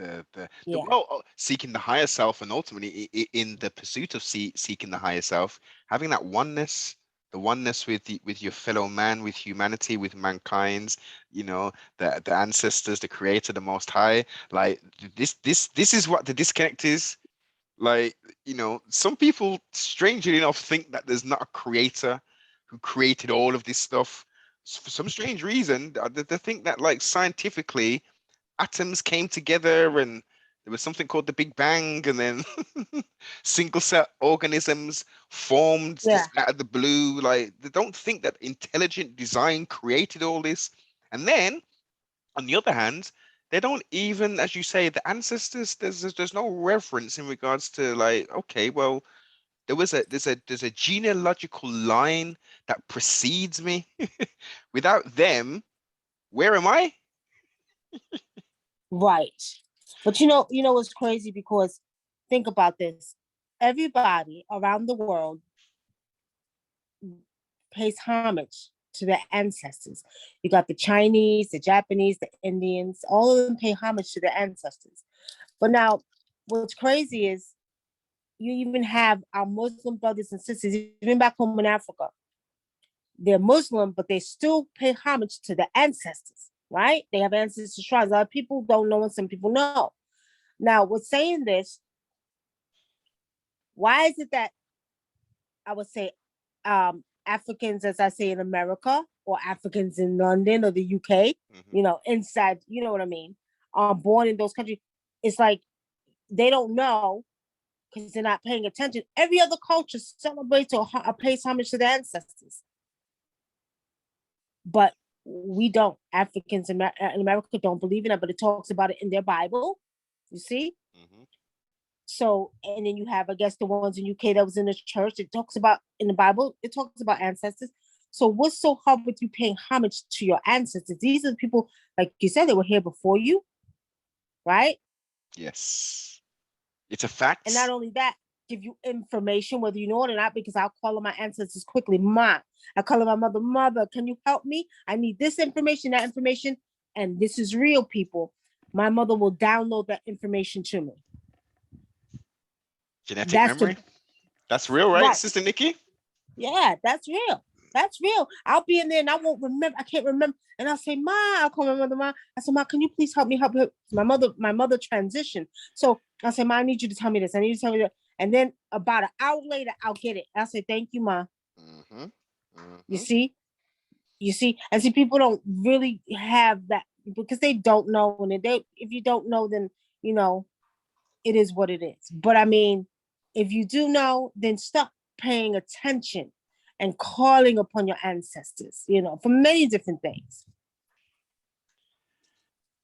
Yeah. well, seeking the higher self, and ultimately in the pursuit of seeking the higher self, having that oneness, the oneness with your fellow man, with humanity, with mankind, the ancestors, the creator, the most high. Like this is what the disconnect is. Like, some people, strangely enough, think that there's not a creator who created all of this stuff. For some strange reason, they think that, like, scientifically atoms came together and there was something called the Big Bang, and then single cell organisms formed Yeah. just out of the blue. Like, they don't think that intelligent design created all this. And then on the other hand, they don't even, as you say, the ancestors, there's no reference in regards to, like, okay, well, there's a genealogical line that precedes me. Without them, where am I? Right. But what's crazy, because think about this. Everybody around the world pays homage to their ancestors. You got the Chinese, the Japanese, the Indians, all of them pay homage to their ancestors. But now, what's crazy is you even have our Muslim brothers and sisters, even back home in Africa. They're Muslim, but they still pay homage to the ancestors, right? They have ancestor shrines. A lot of people don't know, and some people know. Now, with saying this, why is it that I would say Africans, as I say, in America, or Africans in London or the UK, Mhm. inside, you know what I mean, born in those countries, it's like they don't know because they're not paying attention. Every other culture celebrates or pays homage to their ancestors, but we don't. Africans in America don't believe in it, but it talks about it in their Bible. You see? Mhm. So, and then you have, I guess, the ones in UK that was in the church. It talks about in the Bible. It talks about ancestors. So, what's so hard with you paying homage to your ancestors? These are the people, like you said, they were here before you, right? Yes. It's a And not fact. only that, give you information whether you know it or not. Because I'll call on my ancestors quickly. Mom, I call on my mother. Mother, can you help me? I need this information, that information, and this is real, people. My mother will download that information to me. Genetic That's the memory. That's real, right, right. Sister Nikki? Yeah, that's real. That's real. I'll be in there and I won't remember. I can't remember. And I'll say, Ma, I'll call my mother, Ma. I said, Ma, can you please help me help her? My mother transitioned. So I'll say, Ma, I need you to tell me this. I need you to tell me that. And then about an hour later, I'll get it. I'll say, thank you, Ma. Mm-hmm. You Mm-hmm. see? You see? And see, people don't really have that because they don't know. And if you don't know, then, you know, it is what it is. But I mean, if you do know, then stop paying attention and calling upon your ancestors, you know, for many different things.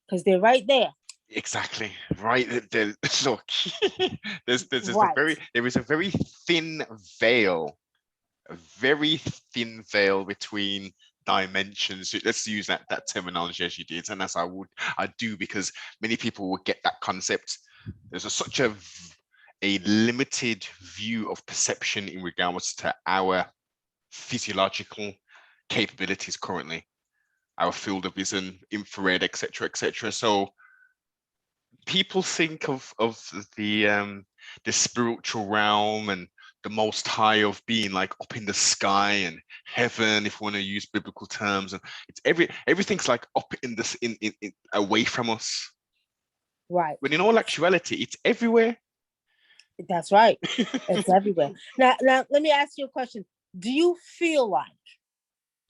Because they're right there. Exactly. Right. Look, Right. there is a very thin veil, a very thin veil between dimensions. Let's use that terminology as you did, and as I do, because many people will get that concept. There's such a limited view of perception in regards to our physiological capabilities currently, our field of vision, infrared, etc., etc. So people think of the spiritual realm and the most high of being like up in the sky and heaven, if we want to use biblical terms, and it's everything's like up in this in away from us. Right. When in all actuality, it's everywhere. That's right. It's everywhere. Now, let me ask you a question. Do you feel like,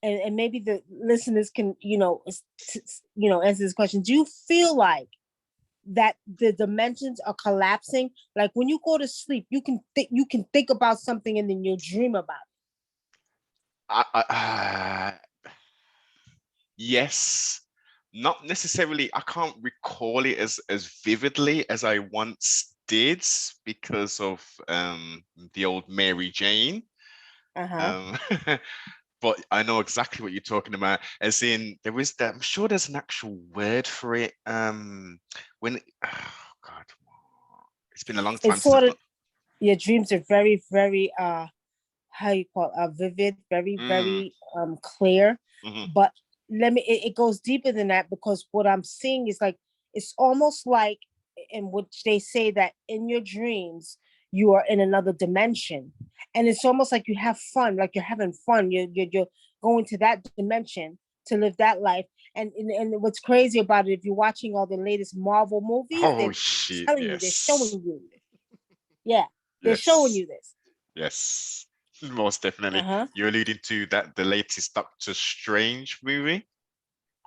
and maybe the listeners can, answer this question. Do you feel like that the dimensions are collapsing? Like when you go to sleep, you can think about something and then you'll dream about Yes, not necessarily. I can't recall it as vividly as I once did because of the old Mary Jane. it. Uh-huh. Um, but I know exactly what you're talking about. As in, there is that. I'm sure there's an actual word for it. When, oh God, it's been a long time It's since sort I've of done. your dreams are very, very how you call it, vivid, very, Mm, very clear. mhm. But it goes deeper than that because what I'm seeing is like it's almost like in which they say that in your dreams you are in another dimension, and it's almost like you have fun, like you're having fun. You're going to that dimension to live that life. And what's crazy about it, if you're watching all the latest Marvel movies, Oh they're shit! telling you, they're showing Yes, you, yeah, they're showing yes, you this. yes. Most definitely. Uh-huh. You're alluding to that the latest Doctor Strange movie.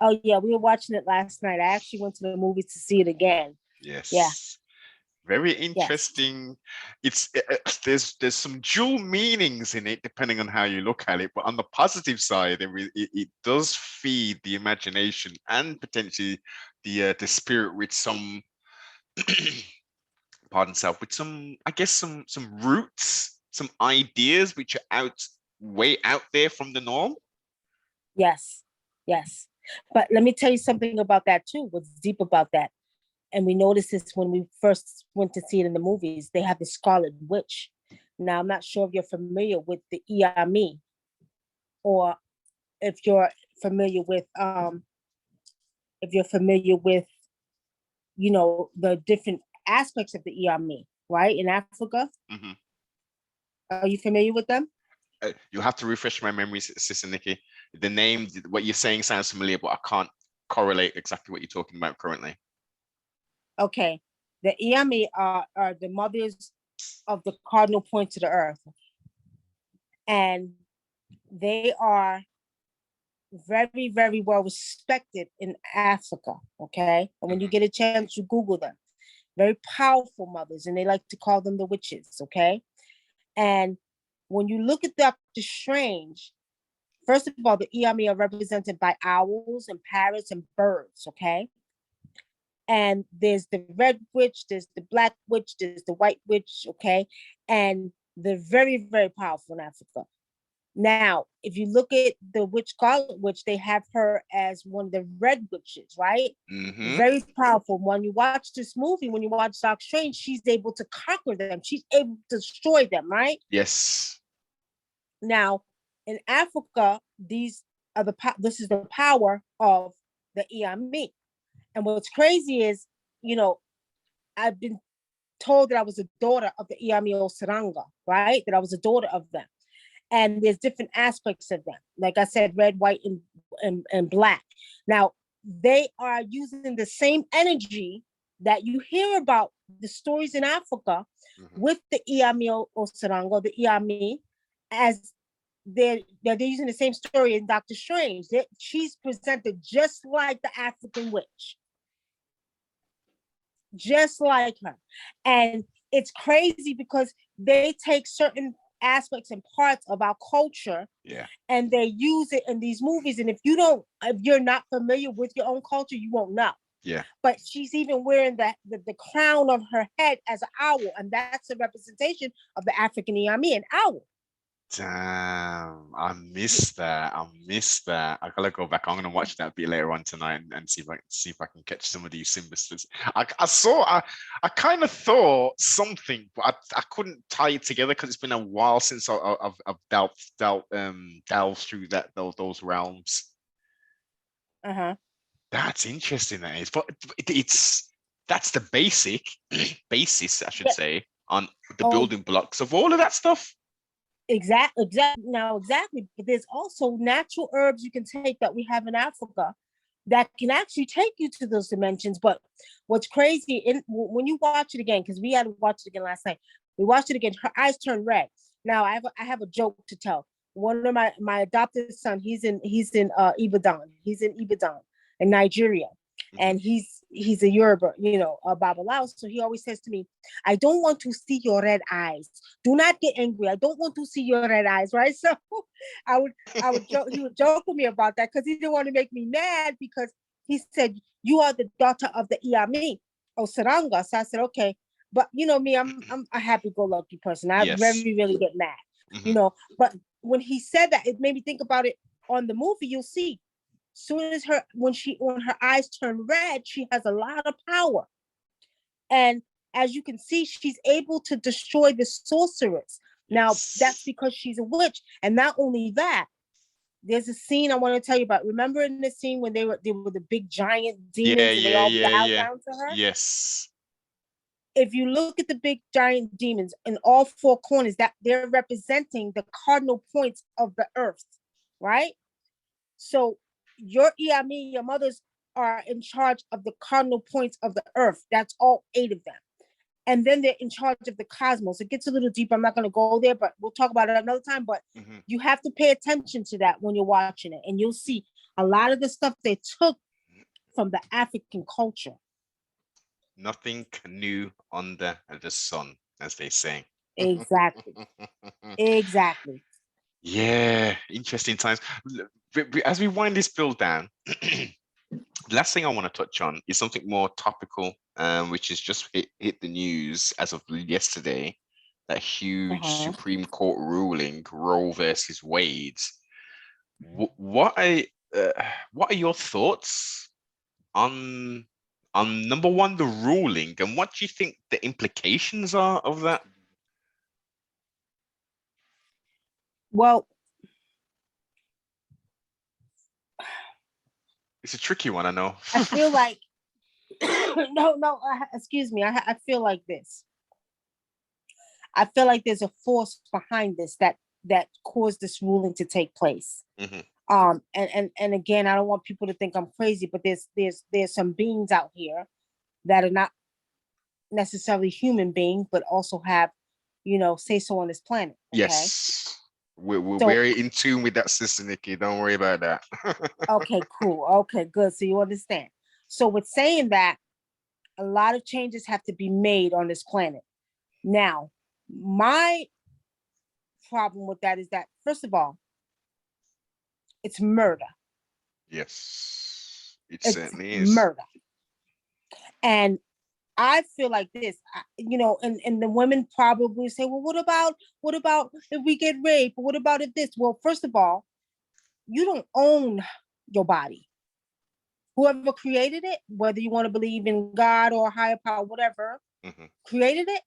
Oh yeah, we were watching it last night. I actually went to the movies to see it again. Yeah. Yes. Very Yes. interesting. There's some dual meanings in it depending on how you look at it, but on the positive side, it does feed the imagination and potentially the spirit with some pardon self, with some, I guess, some roots, some ideas which are way out there from the norm. Yes. Yes. But let me tell you something about that too. What's deep about that? And we noticed this when we first went to see it in the movies. They have the Scarlet Witch. Now I'm not sure if you're familiar with the Iami or if you're familiar with the different aspects of the Iami, right? In Africa. Mhm. Are you familiar with them? You have to refresh my memory, Sister Nikki. The name, what you're saying sounds familiar, but I can't correlate exactly what you're talking about currently. Okay. The Iami are the mothers of the cardinal points of the earth. And they are very, very well respected in Africa. Okay. And when you Mhm. get a chance, you Google them. Very powerful mothers, and they like to call them the witches. Okay. And when you look at Dr. Strange, first of all, the Iami are represented by owls and parrots and birds. Okay. And there's the red witch, there's the black witch, there's the white witch. Okay. And they're very, very powerful in Africa. Now, if you look at the witch Scarlet Witch, they have her as one of the red witches, right? Mhm. Very powerful. When you watch this movie, when you watch Doctor Strange, she's able to conquer them. She's able to destroy them, right? Yes. Now, in Africa, this is the power of the Iami. And what's crazy is, you know, I've been told that I was a daughter of the Iamio Saranga, right? That I was a daughter of them. And there's different aspects of them. Like I said, red, white, and black. Now, they are using the same energy that you hear about the stories in Africa with the Iamio Saranga, the Iami, as they're using the same story in Doctor Strange. She's presented just like the African witch. Just like her. And it's crazy because they take certain aspects and parts of our culture, and they use it in these movies. And if you're not familiar with your own culture, you won't know. Yeah. But she's even wearing the crown of her head as an owl, and that's a representation of the African Iami, an owl. Damn, I missed that. I gotta go back. I'm gonna watch that bit later on tonight and see if I can catch some of these symbols. I kind of thought something, but I couldn't tie it together because it's been a while since I've delved through those realms. That's interesting. That is, but that's the basis, I should say, on the building blocks of all of that stuff. Exactly. But there's also natural herbs you can take that we have in Africa that can actually take you to those dimensions. But what's crazy, when you watch it again, because we had to watch it again last night, we watched it again, her eyes turn red. Now I have a joke to tell. One of my adopted son, he's in Ibadan. He's in Ibadan in Nigeria. And he's a Yoruba, a Babalawo. So he always says to me, I don't want to see your red eyes. Do not get angry. I don't want to see your red eyes, right? So I would joke, he would joke with me about that because he didn't want to make me mad, because he said, you are the daughter of the Iami or Saranga. So I said, okay. But you know me, I'm a happy-go-lucky person. I very rarely get mad, But when he said that, it made me think about it on the movie. You'll see. Soon as when her eyes turn red, she has a lot of power. And as you can see, she's able to destroy the sorceress. Now, that's because she's a witch. And not only that, there's a scene I want to tell you about. Remember in the scene when they were the big giant demons and they all bowed down to her? Yes. If you look at the big giant demons in all four corners, that they're representing the cardinal points of the earth, right? So your Iami, your mothers, are in charge of the cardinal points of the earth. That's all 8 of them. And then they're in charge of the cosmos. It gets a little deep. I'm not going to go there, but we'll talk about it another time. But you have to pay attention to that when you're watching it. And you'll see a lot of the stuff they took from the African culture. Nothing new under the sun, as they say. Exactly. Exactly. Yeah, interesting times. As we wind this bill down, the last thing I want to touch on is something more topical, which has just hit the news as of yesterday. That huge Supreme Court ruling, Roe versus Wade. What are your thoughts on number one, the ruling, and what do you think the implications are of that? Well, it's a tricky one, I know. I feel like excuse me. I feel like this. I feel like there's a force behind this that caused this ruling to take place. And again, I don't want people to think I'm crazy, but there's some beings out here that are not necessarily human beings, but also have, say so on this planet. Okay? Yes. We're very in tune with that, Sister Nikki. Don't worry about that. Okay, cool. Okay, good. So you understand. So with saying that, a lot of changes have to be made on this planet. Now, my problem with that is that, first of all, it's murder. Yes, it's certainly is murder. And I feel like this, and the women probably say, well, what about if we get raped? What about if this? Well, first of all, you don't own your body. Whoever created it, whether you want to believe in God or higher power, whatever, created it,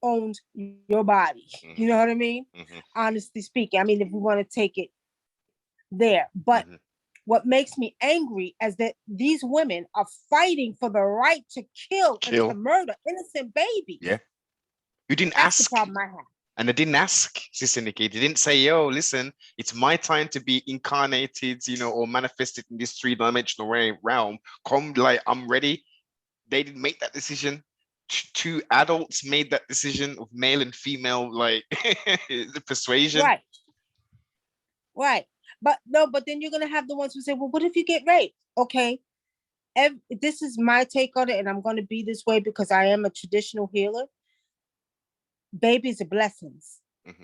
owns your body. You know what I mean? Honestly speaking. I mean, if we want to take it there. But What makes me angry is that these women are fighting for the right to kill and to murder innocent babies. Yeah. You didn't That's ask. the problem I have. And they didn't ask, Sister Nikki. They didn't say, yo, listen, it's my time to be incarnated, or manifested in this three-dimensional realm. Come, like, I'm ready. They didn't make that decision. Two adults made that decision of male and female, like, the persuasion. Right. But then you're going to have the ones who say, well, what if you get raped? Okay. This is my take on it, and I'm going to be this way because I am a traditional healer. Babies are blessings. Mm-hmm.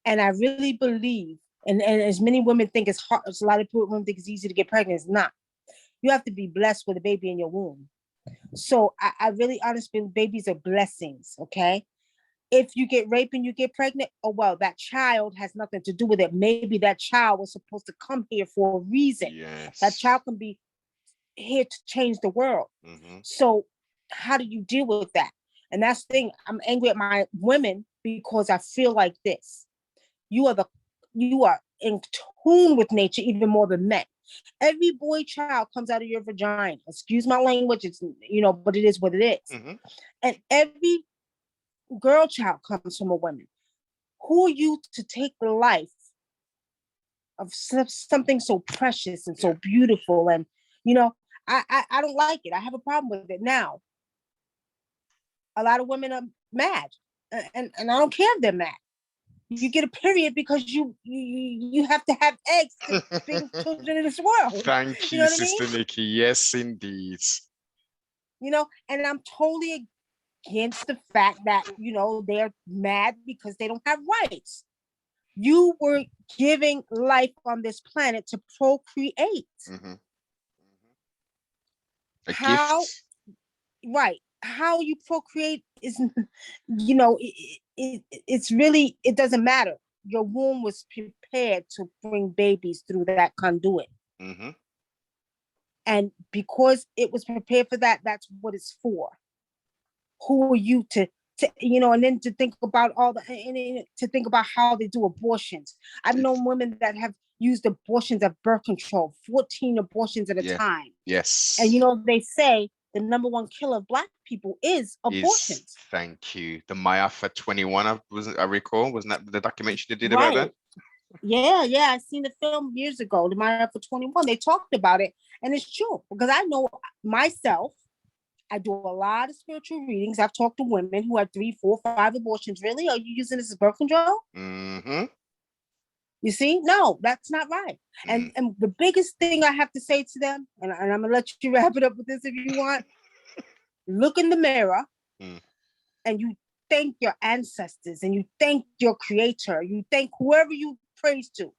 And I really believe, and as many women think it's hard, as a lot of women think it's easy to get pregnant, it's not. You have to be blessed with a baby in your womb. So I really honestly believe babies are blessings, okay? If you get raped and you get pregnant, oh, well, that child has nothing to do with it. Maybe that child was supposed to come here for a reason. Yes. That child can be here to change the world. Mm-hmm. So how do you deal with that? And that's the thing. I'm angry at my women because I feel like this. You are in tune with nature even more than men. Every boy child comes out of your vagina. Excuse my language. It's, but it is what it is. Mm-hmm. And every girl child comes from a woman. Who are you to take the life of something so precious and so beautiful? And, I don't like it. I have a problem with it. Now, a lot of women are mad, and I don't care if they're mad. You get a period because you have to have eggs to bring children in this world. Thank you, Sister Nikki. Yes, indeed. And I'm totally against the fact that, they're mad because they don't have rights. You were giving life on this planet to procreate. Mm-hmm. Gift. Right. How you procreate is, it's really, it doesn't matter. Your womb was prepared to bring babies through that conduit. Mm-hmm. And because it was prepared for that, that's what it's for. Who are you to and then to think about to think about how they do abortions. I've known women that have used abortions as birth control, 14 abortions at a time. Yes. And they say the number one killer of Black people is abortions. Thank you. The Maya for 21, I recall. Wasn't that the documentary they did about that? Yeah. I seen the film years ago, the Maya for 21. They talked about it, and it's true because I know myself. I do a lot of spiritual readings. I've talked to women who had 3, 4, 5 abortions. Really? Are you using this as birth control? Mm-hmm. You see? No, that's not right. Mm. And the biggest thing I have to say to them, and I'm going to let you wrap it up with this if you want, look in the mirror and you thank your ancestors and you thank your creator. You thank whoever you praise to,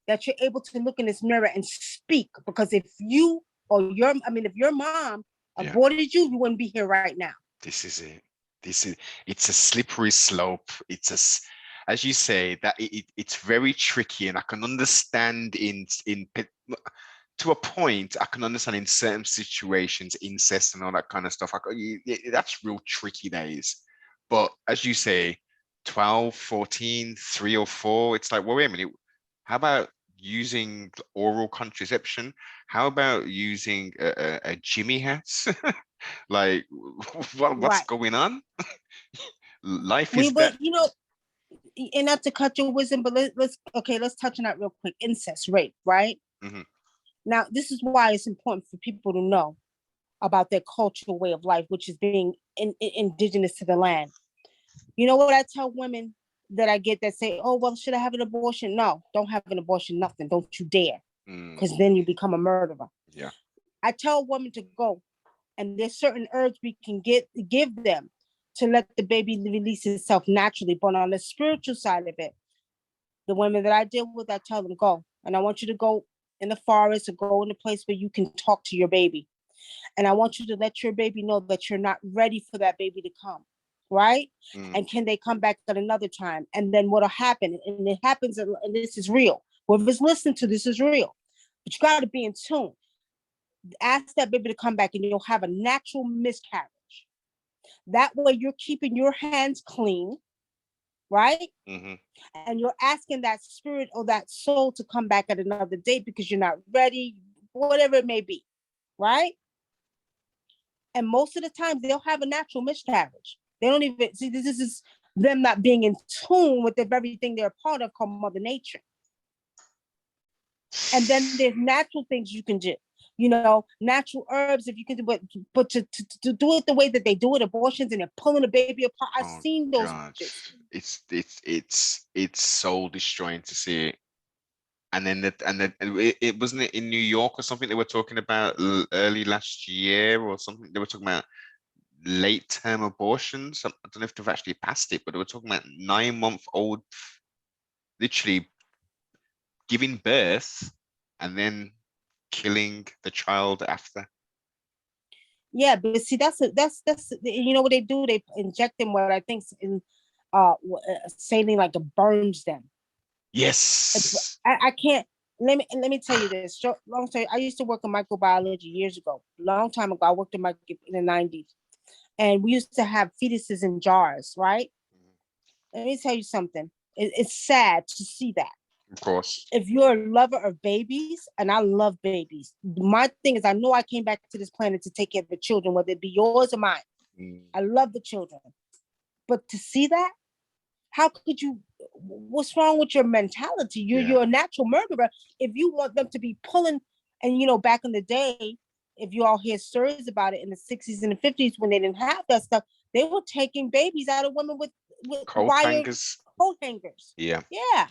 that you're able to look in this mirror and speak. Because if your mom aborted you wouldn't be here right now. This is it. It's a slippery slope. As you say, that it's very tricky, and I can understand to a point. I can understand in certain situations, incest and all that kind of stuff. That's real tricky days. But as you say, 12, 14, 3 or 4, it's like, well, wait a minute. How about using oral contraception? How about using a Jimmy hat? Like, what's going on? Life is that. And not to cut your wisdom, but let's touch on that real quick. Incest, rape, right? Mm-hmm. Now, this is why it's important for people to know about their cultural way of life, which is being indigenous to the land. You know what I tell women that I get that say, oh, well, should I have an abortion? No, don't have an abortion, nothing. Don't you dare. Because then you become a murderer. Yeah. I tell women to go, and there's certain herbs we can give them to let the baby release itself naturally. But on the spiritual side of it, the women that I deal with, I tell them, go. And I want you to go in the forest or go in a place where you can talk to your baby. And I want you to let your baby know that you're not ready for that baby to come. Right? And can they come back at another time? And then what'll happen, and it happens, and this is real. Whoever's listening to this is real. But you got to be in tune. Ask that baby to come back and you'll have a natural miscarriage. That way you're keeping your hands clean right? Mm-hmm. And you're asking that spirit or that soul to come back at another day because you're not ready, whatever it may be, right? And most of the time they'll have a natural miscarriage. They don't even see, this is them not being in tune with the very thing they're a part of called Mother Nature. And then there's natural things you can do, natural herbs if you can do, but to do it the way that they do it, abortions, and they're pulling the baby apart. I've Oh seen those gosh, pictures. it's soul destroying to see it. And then it wasn't it in New York or something they were talking about early last year or something. They were talking about late term abortions. I don't know if they've actually passed it, but they were talking about 9-month-old literally giving birth and then killing the child after. Yeah, but see, that's you know what they do? They inject them what I think in saline, like it burns them. Yes. I can't. Let me tell you this. Long story. I used to work in microbiology years ago. Long time ago, I worked in in the 90s, and we used to have fetuses in jars. Right. Let me tell you something. It's sad to see that. Of course. If you're a lover of babies, and I love babies, my thing is I know I came back to this planet to take care of the children, whether it be yours or mine. I love the children, but to see that, how could you? What's wrong with your mentality? You're a natural murderer if you want them to be pulling. And back in the day, if you all hear stories about it in the 60s and the 50s when they didn't have that stuff, they were taking babies out of women with Coat wire hangers. coat hangers. Yeah. Yeah.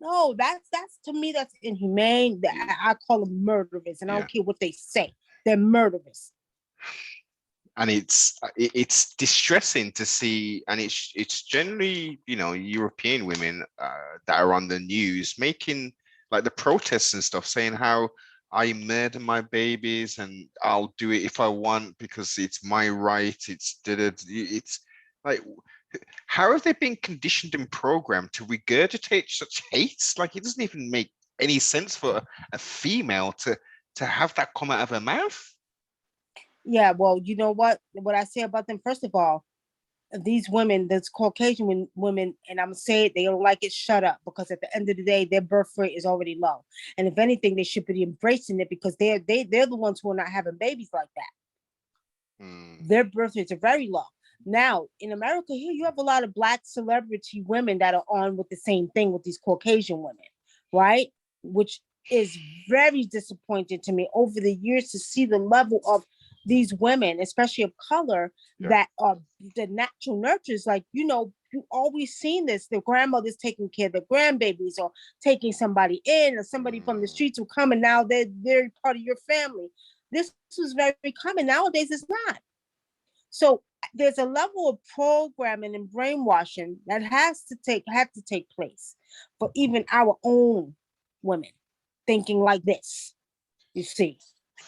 No, that's to me that's inhumane. I call them murderers, and I don't care what they say. They're murderers. And it's distressing to see, and it's generally European women that are on the news making like the protests and stuff, saying how I murder my babies and I'll do it if I want because it's my right. It's like, how have they been conditioned and programmed to regurgitate such hate? Like it doesn't even make any sense for a female to have that come out of her mouth. Yeah, well, you know what I say about them. First of all, these women, these Caucasian women, and I'm gonna say it, they don't like it. Shut up, because at the end of the day, their birth rate is already low, and if anything, they should be embracing it because they're the ones who are not having babies like that. Their birth rates are very low. Now in America here, you have a lot of Black celebrity women that are on with the same thing with these Caucasian women, right? Which is very disappointing to me over the years to see the level of these women, especially of color, that are the natural nurtures. Like, you always seen this. The grandmother's taking care of the grandbabies or taking somebody in, or somebody from the streets will come and now they're part of your family. This was very common. Nowadays, it's not. So there's a level of programming and brainwashing that have to take place for even our own women thinking like this, you see.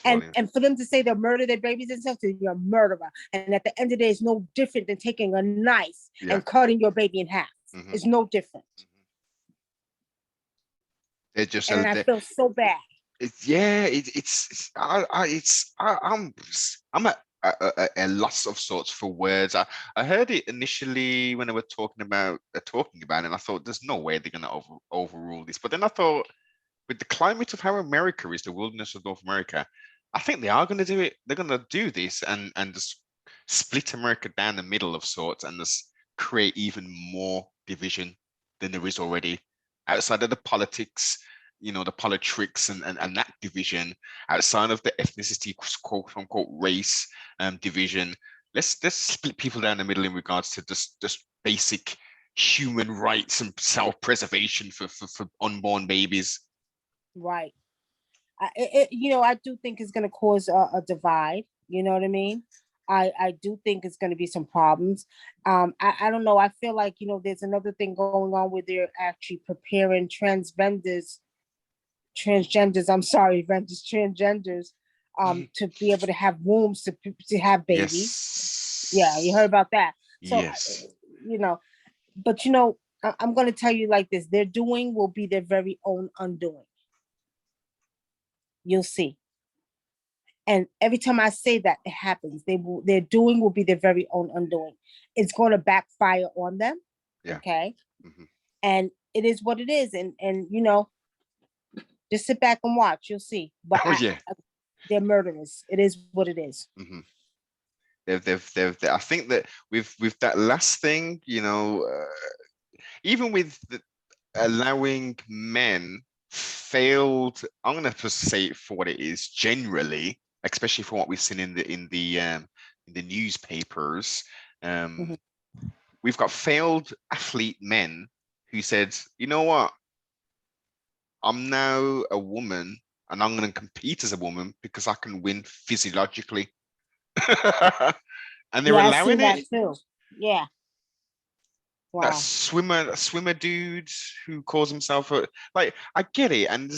And for them to say they'll murder their babies and stuff, so you're a murderer. And at the end of the day, it's no different than taking a knife and cutting your baby in half. It's no different. They're just and I feel so bad. I'm at a loss of sorts for words. I heard it initially when they were talking about it, and I thought there's no way they're gonna overrule this. But then I thought, with the climate of how America is, the wilderness of North America, I think they are going to do it. They're going to do this and just split America down the middle of sorts and just create even more division than there is already outside of the politics, the politics and that division, outside of the ethnicity, quote unquote, race division. Let's split people down the middle in regards to just basic human rights and self-preservation for unborn babies. Right. I do think it's going to cause a divide. You know what I mean? I do think it's going to be some problems. I don't know. I feel like, there's another thing going on where they're actually preparing transgenders, to be able to have wombs to have babies. Yes. Yeah, you heard about that. So, Yes. But I'm going to tell you like this: their doing will be their very own undoing. You'll see. And every time I say that, it happens. Their doing will be their very own undoing. It's going to backfire on them. Yeah. Okay. And it is what it is. And you know, just sit back and watch. You'll see. But Oh yeah. they're murderers. It is what it is. I think that with that last thing, you know, even with allowing men failed, I'm gonna just say it for what it is, generally, especially from what we've seen in the newspapers. We've got failed athlete men who said, you know what, I'm now a woman and I'm going to compete as a woman because I can win physiologically. And they're Yeah, I've seen allowing that it. too. Yeah. That Wow. swimmer dude who calls himself a, like, I get it. And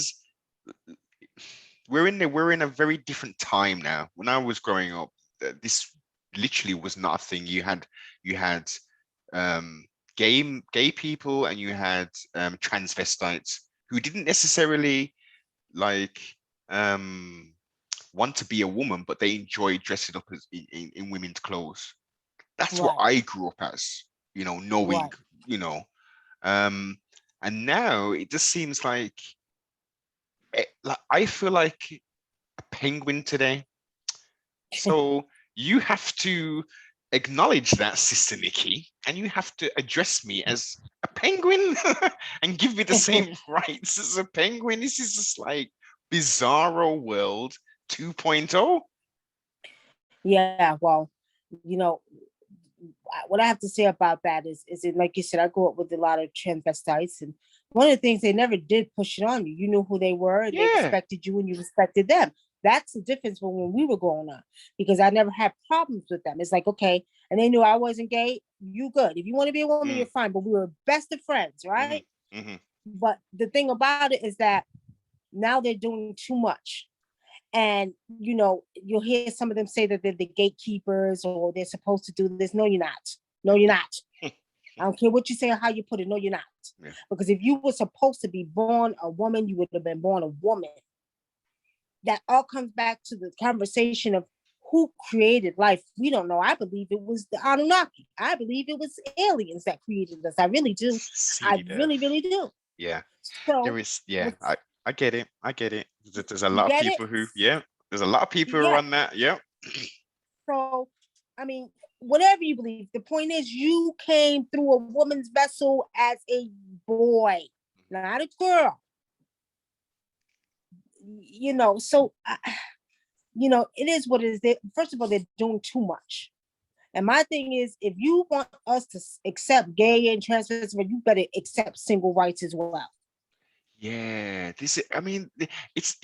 we're in a very different time now. When I was growing up, this literally was not a thing. You had gay people, and you had transvestites who didn't necessarily like want to be a woman, but they enjoy dressing up as in women's clothes. That's what I grew up as, you know, knowing, you know. And now it just seems like I feel like a penguin today. So you have to acknowledge that, Sister Nikki, and you have to address me as a penguin and give me the same rights as a penguin. This is just like bizarro world 2.0. Yeah, well, you know, what I have to say about that is it, like you said, I grew up with a lot of transvestites, and one of the things, they never did push it on you. You knew who they were, and they respected you, and you respected them. That's the difference from when we were growing up, because I never had problems with them. It's like, okay, and they knew I wasn't gay. You good? If you want to be a woman, you're fine. But we were best of friends, right? But the thing about it is that now they're doing too much. And you know, you'll hear some of them say that they're the gatekeepers, or they're supposed to do this. No, you're not. No, you're not. I don't care what you say or how you put it. No, you're not. Because if you were supposed to be born a woman, you would have been born a woman. That all comes back to the conversation of who created life. We don't know. I believe it was the Anunnaki. I believe it was aliens that created us. I really do. I really, really do. Yeah. So There is, yeah, I get it. I get it. There's a you lot of get it? people who, there's a lot of people who are Yeah. on that. Yeah. So, I mean, whatever you believe, the point is you came through a woman's vessel as a boy, not a girl. You know, so, you know, it is what it is. First of all, they're doing too much. And my thing is, if you want us to accept gay and transvestite, you better accept single rights as well. Yeah, this is, I mean, it's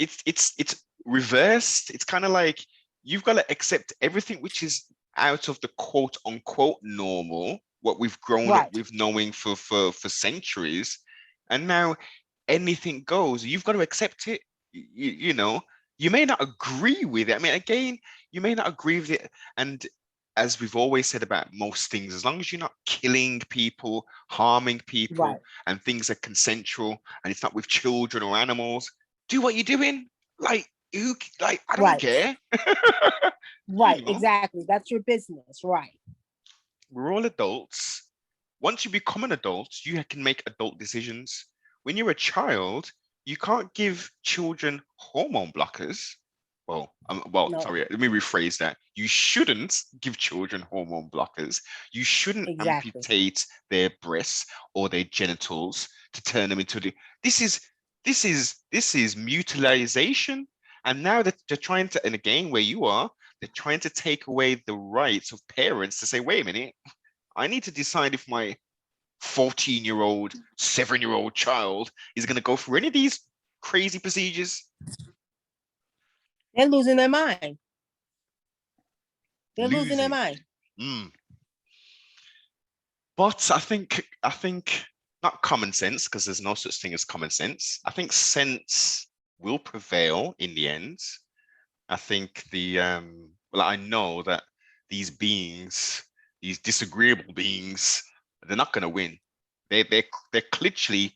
reversed. It's kind of like you've got to accept everything which is out of the quote unquote normal, what we've grown up with knowing for centuries, and now anything goes. You've got to accept it. You know, you may not agree with it. I mean, again, you may not agree with it, and as we've always said about most things, as long as you're not killing people, harming people, and things are consensual, and it's not with children or animals, do what you're doing. Like, I don't care. Right, you know? Exactly. That's your business, right? We're all adults. Once you become an adult, you can make adult decisions. When you're a child, you can't give children hormone blockers. Well, no. Sorry, let me rephrase that. You shouldn't give children hormone blockers. You shouldn't amputate their breasts or their genitals to turn them into this is mutilization. And now that they're trying to, and again, where you are, they're trying to take away the rights of parents to say, wait a minute, I need to decide if my 14-year-old, 7-year-old child is going to go through any of these crazy procedures. They're losing their mind. They're losing their mind. But I think not common sense, because there's no such thing as common sense. I think sense will prevail in the end. I think I know that these beings, these disagreeable beings, they're not going to win. They're literally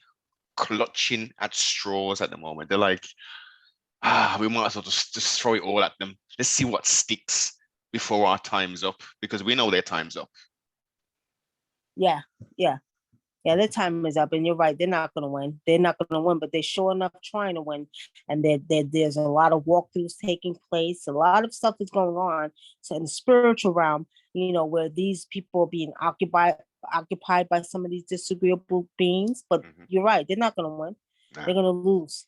clutching at straws at the moment. They're like, we might as well just throw it all at them. Let's see what sticks before our time's up, because we know their time's up. Yeah, yeah. Yeah, their time is up, and you're right. They're not going to win. They're not going to win, but they're sure enough trying to win. And there's a lot of walkthroughs taking place. A lot of stuff is going on. So in the spiritual realm, where these people are being occupied by some of these disagreeable beings. But Hmm. you're right. They're not going to win. Nah, They're going to lose.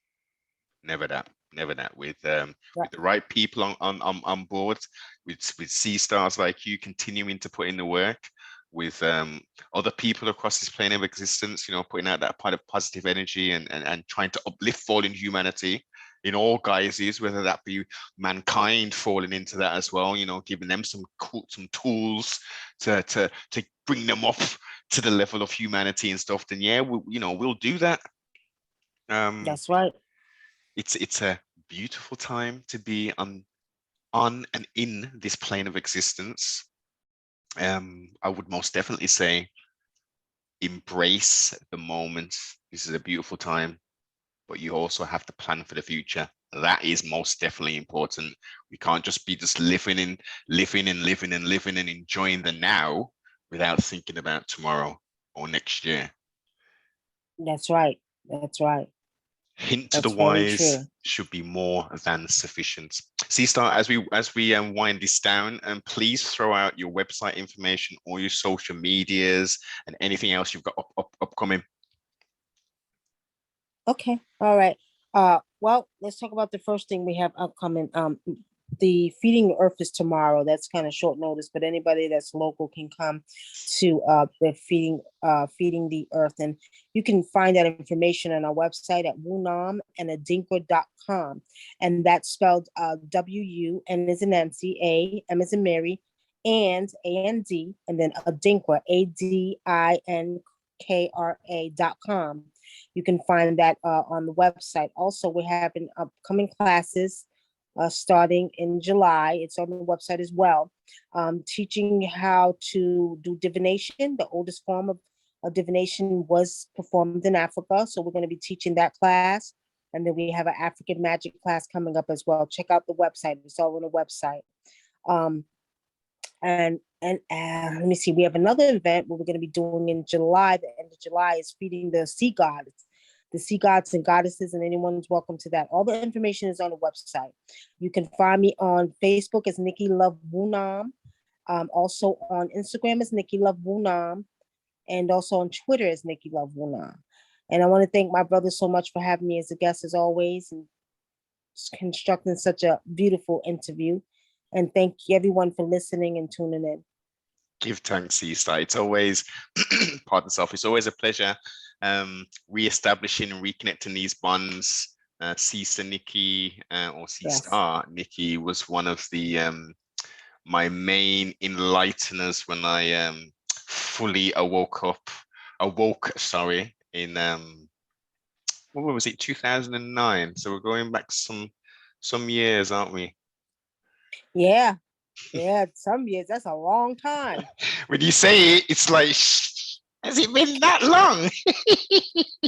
never that. Never that. Yeah, With the right people on board, with sea stars like you continuing to put in the work, with other people across this plane of existence, putting out that part of positive energy and trying to uplift fallen humanity in all guises, whether that be mankind falling into that as well, giving them some tools to bring them up to the level of humanity and stuff. Then yeah, we'll do that. Um, that's right. it's a beautiful time to be on and in this plane of existence. I would most definitely say embrace the moment. This is a beautiful time, but you also have to plan for the future. That is most definitely important. We can't just be just living and enjoying the now without thinking about tomorrow or next year. That's right. That's right. Hint to the That's very wise true. should be more than sufficient. C-Star, as we wind this down, and please throw out your website information or your social medias and anything else you've got upcoming. Okay. All right. Well, let's talk about the first thing we have upcoming. The Feeding the Earth is tomorrow. That's kind of short notice, but anybody that's local can come to the Feeding the Earth. And you can find that information on our website at Wunam and adinka.com. And that's spelled W-U-N as in Nancy, A, M as in Mary, and A-N-D, and then Adinkra, ADINKRA.com. You can find that on the website. Also, we're having upcoming classes starting in July. It's on the website as well. Teaching how to do divination. The oldest form of divination was performed in Africa. So we're going to be teaching that class. And then we have an African magic class coming up as well. Check out the website. It's all on the website. Um, and let me see. We have another event where we're going to be doing in July. The end of July is feeding the sea gods, and goddesses, and anyone's welcome to that. All the information is on the website. You can find me on Facebook as Nicky Love Wunam. Also on Instagram as Nicky Love Wunam, and also on Twitter as Nicky Love Wunam. And I want to thank my brother so much for having me as a guest as always, and constructing such a beautiful interview. And thank you everyone for listening and tuning in. Give thanks, C-Star. It's always, pardon self, it's always a pleasure re-establishing and reconnecting these bonds. C-Star Nicky or Yes. C-Star Nicky was one of the my main enlighteners when I fully awoke, sorry, in what was it, 2009. So we're going back some years, aren't we? Yeah. Yeah. Some years, that's a long time. When you say it, it's like, has it been that long?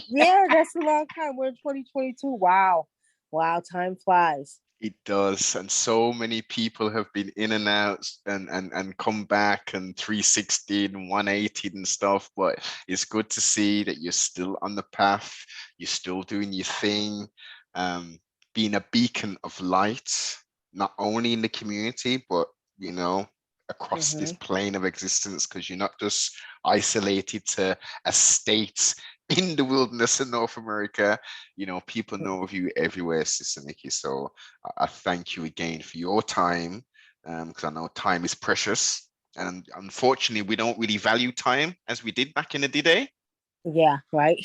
Yeah, that's a long time. We're in 2022. Wow. Wow, time flies. It does, and so many people have been in and out and come back and 360 and 180 and stuff, but it's good to see that you're still on the path, you're still doing your thing, being a beacon of light, not only in the community, but across this Mm-hmm. plane of existence, because you're not just isolated to a state in the wilderness in North America. People know of you everywhere, Sister Nicky. So I thank you again for your time, because I know time is precious. And unfortunately, we don't really value time as we did back in the day. Yeah, right.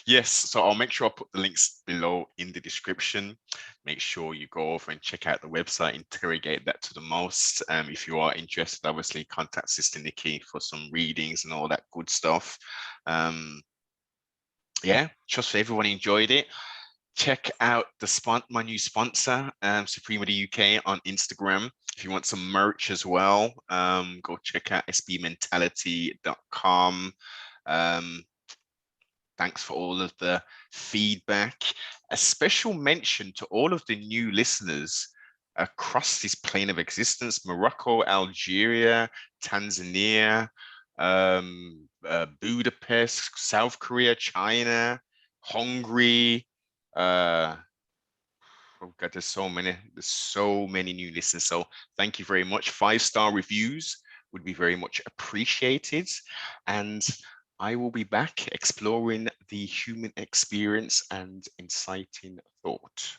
Yes, so I'll make sure I put the links below in the description. Make sure you go over and check out the website, interrogate that to the most. If you are interested, obviously contact Sister Nicky for some readings and all that good stuff. Yeah, trust everyone enjoyed it. Check out my new sponsor, Suprema the UK on Instagram. If you want some merch as well, go check out sbmentality.com. Thanks for all of the feedback. A special mention to all of the new listeners across this plane of existence: Morocco, Algeria, Tanzania, Budapest, South Korea, China, Hungary. Oh God, there's so many new listeners. So thank you very much. 5-star reviews would be very much appreciated. And I will be back exploring the human experience and inciting thought.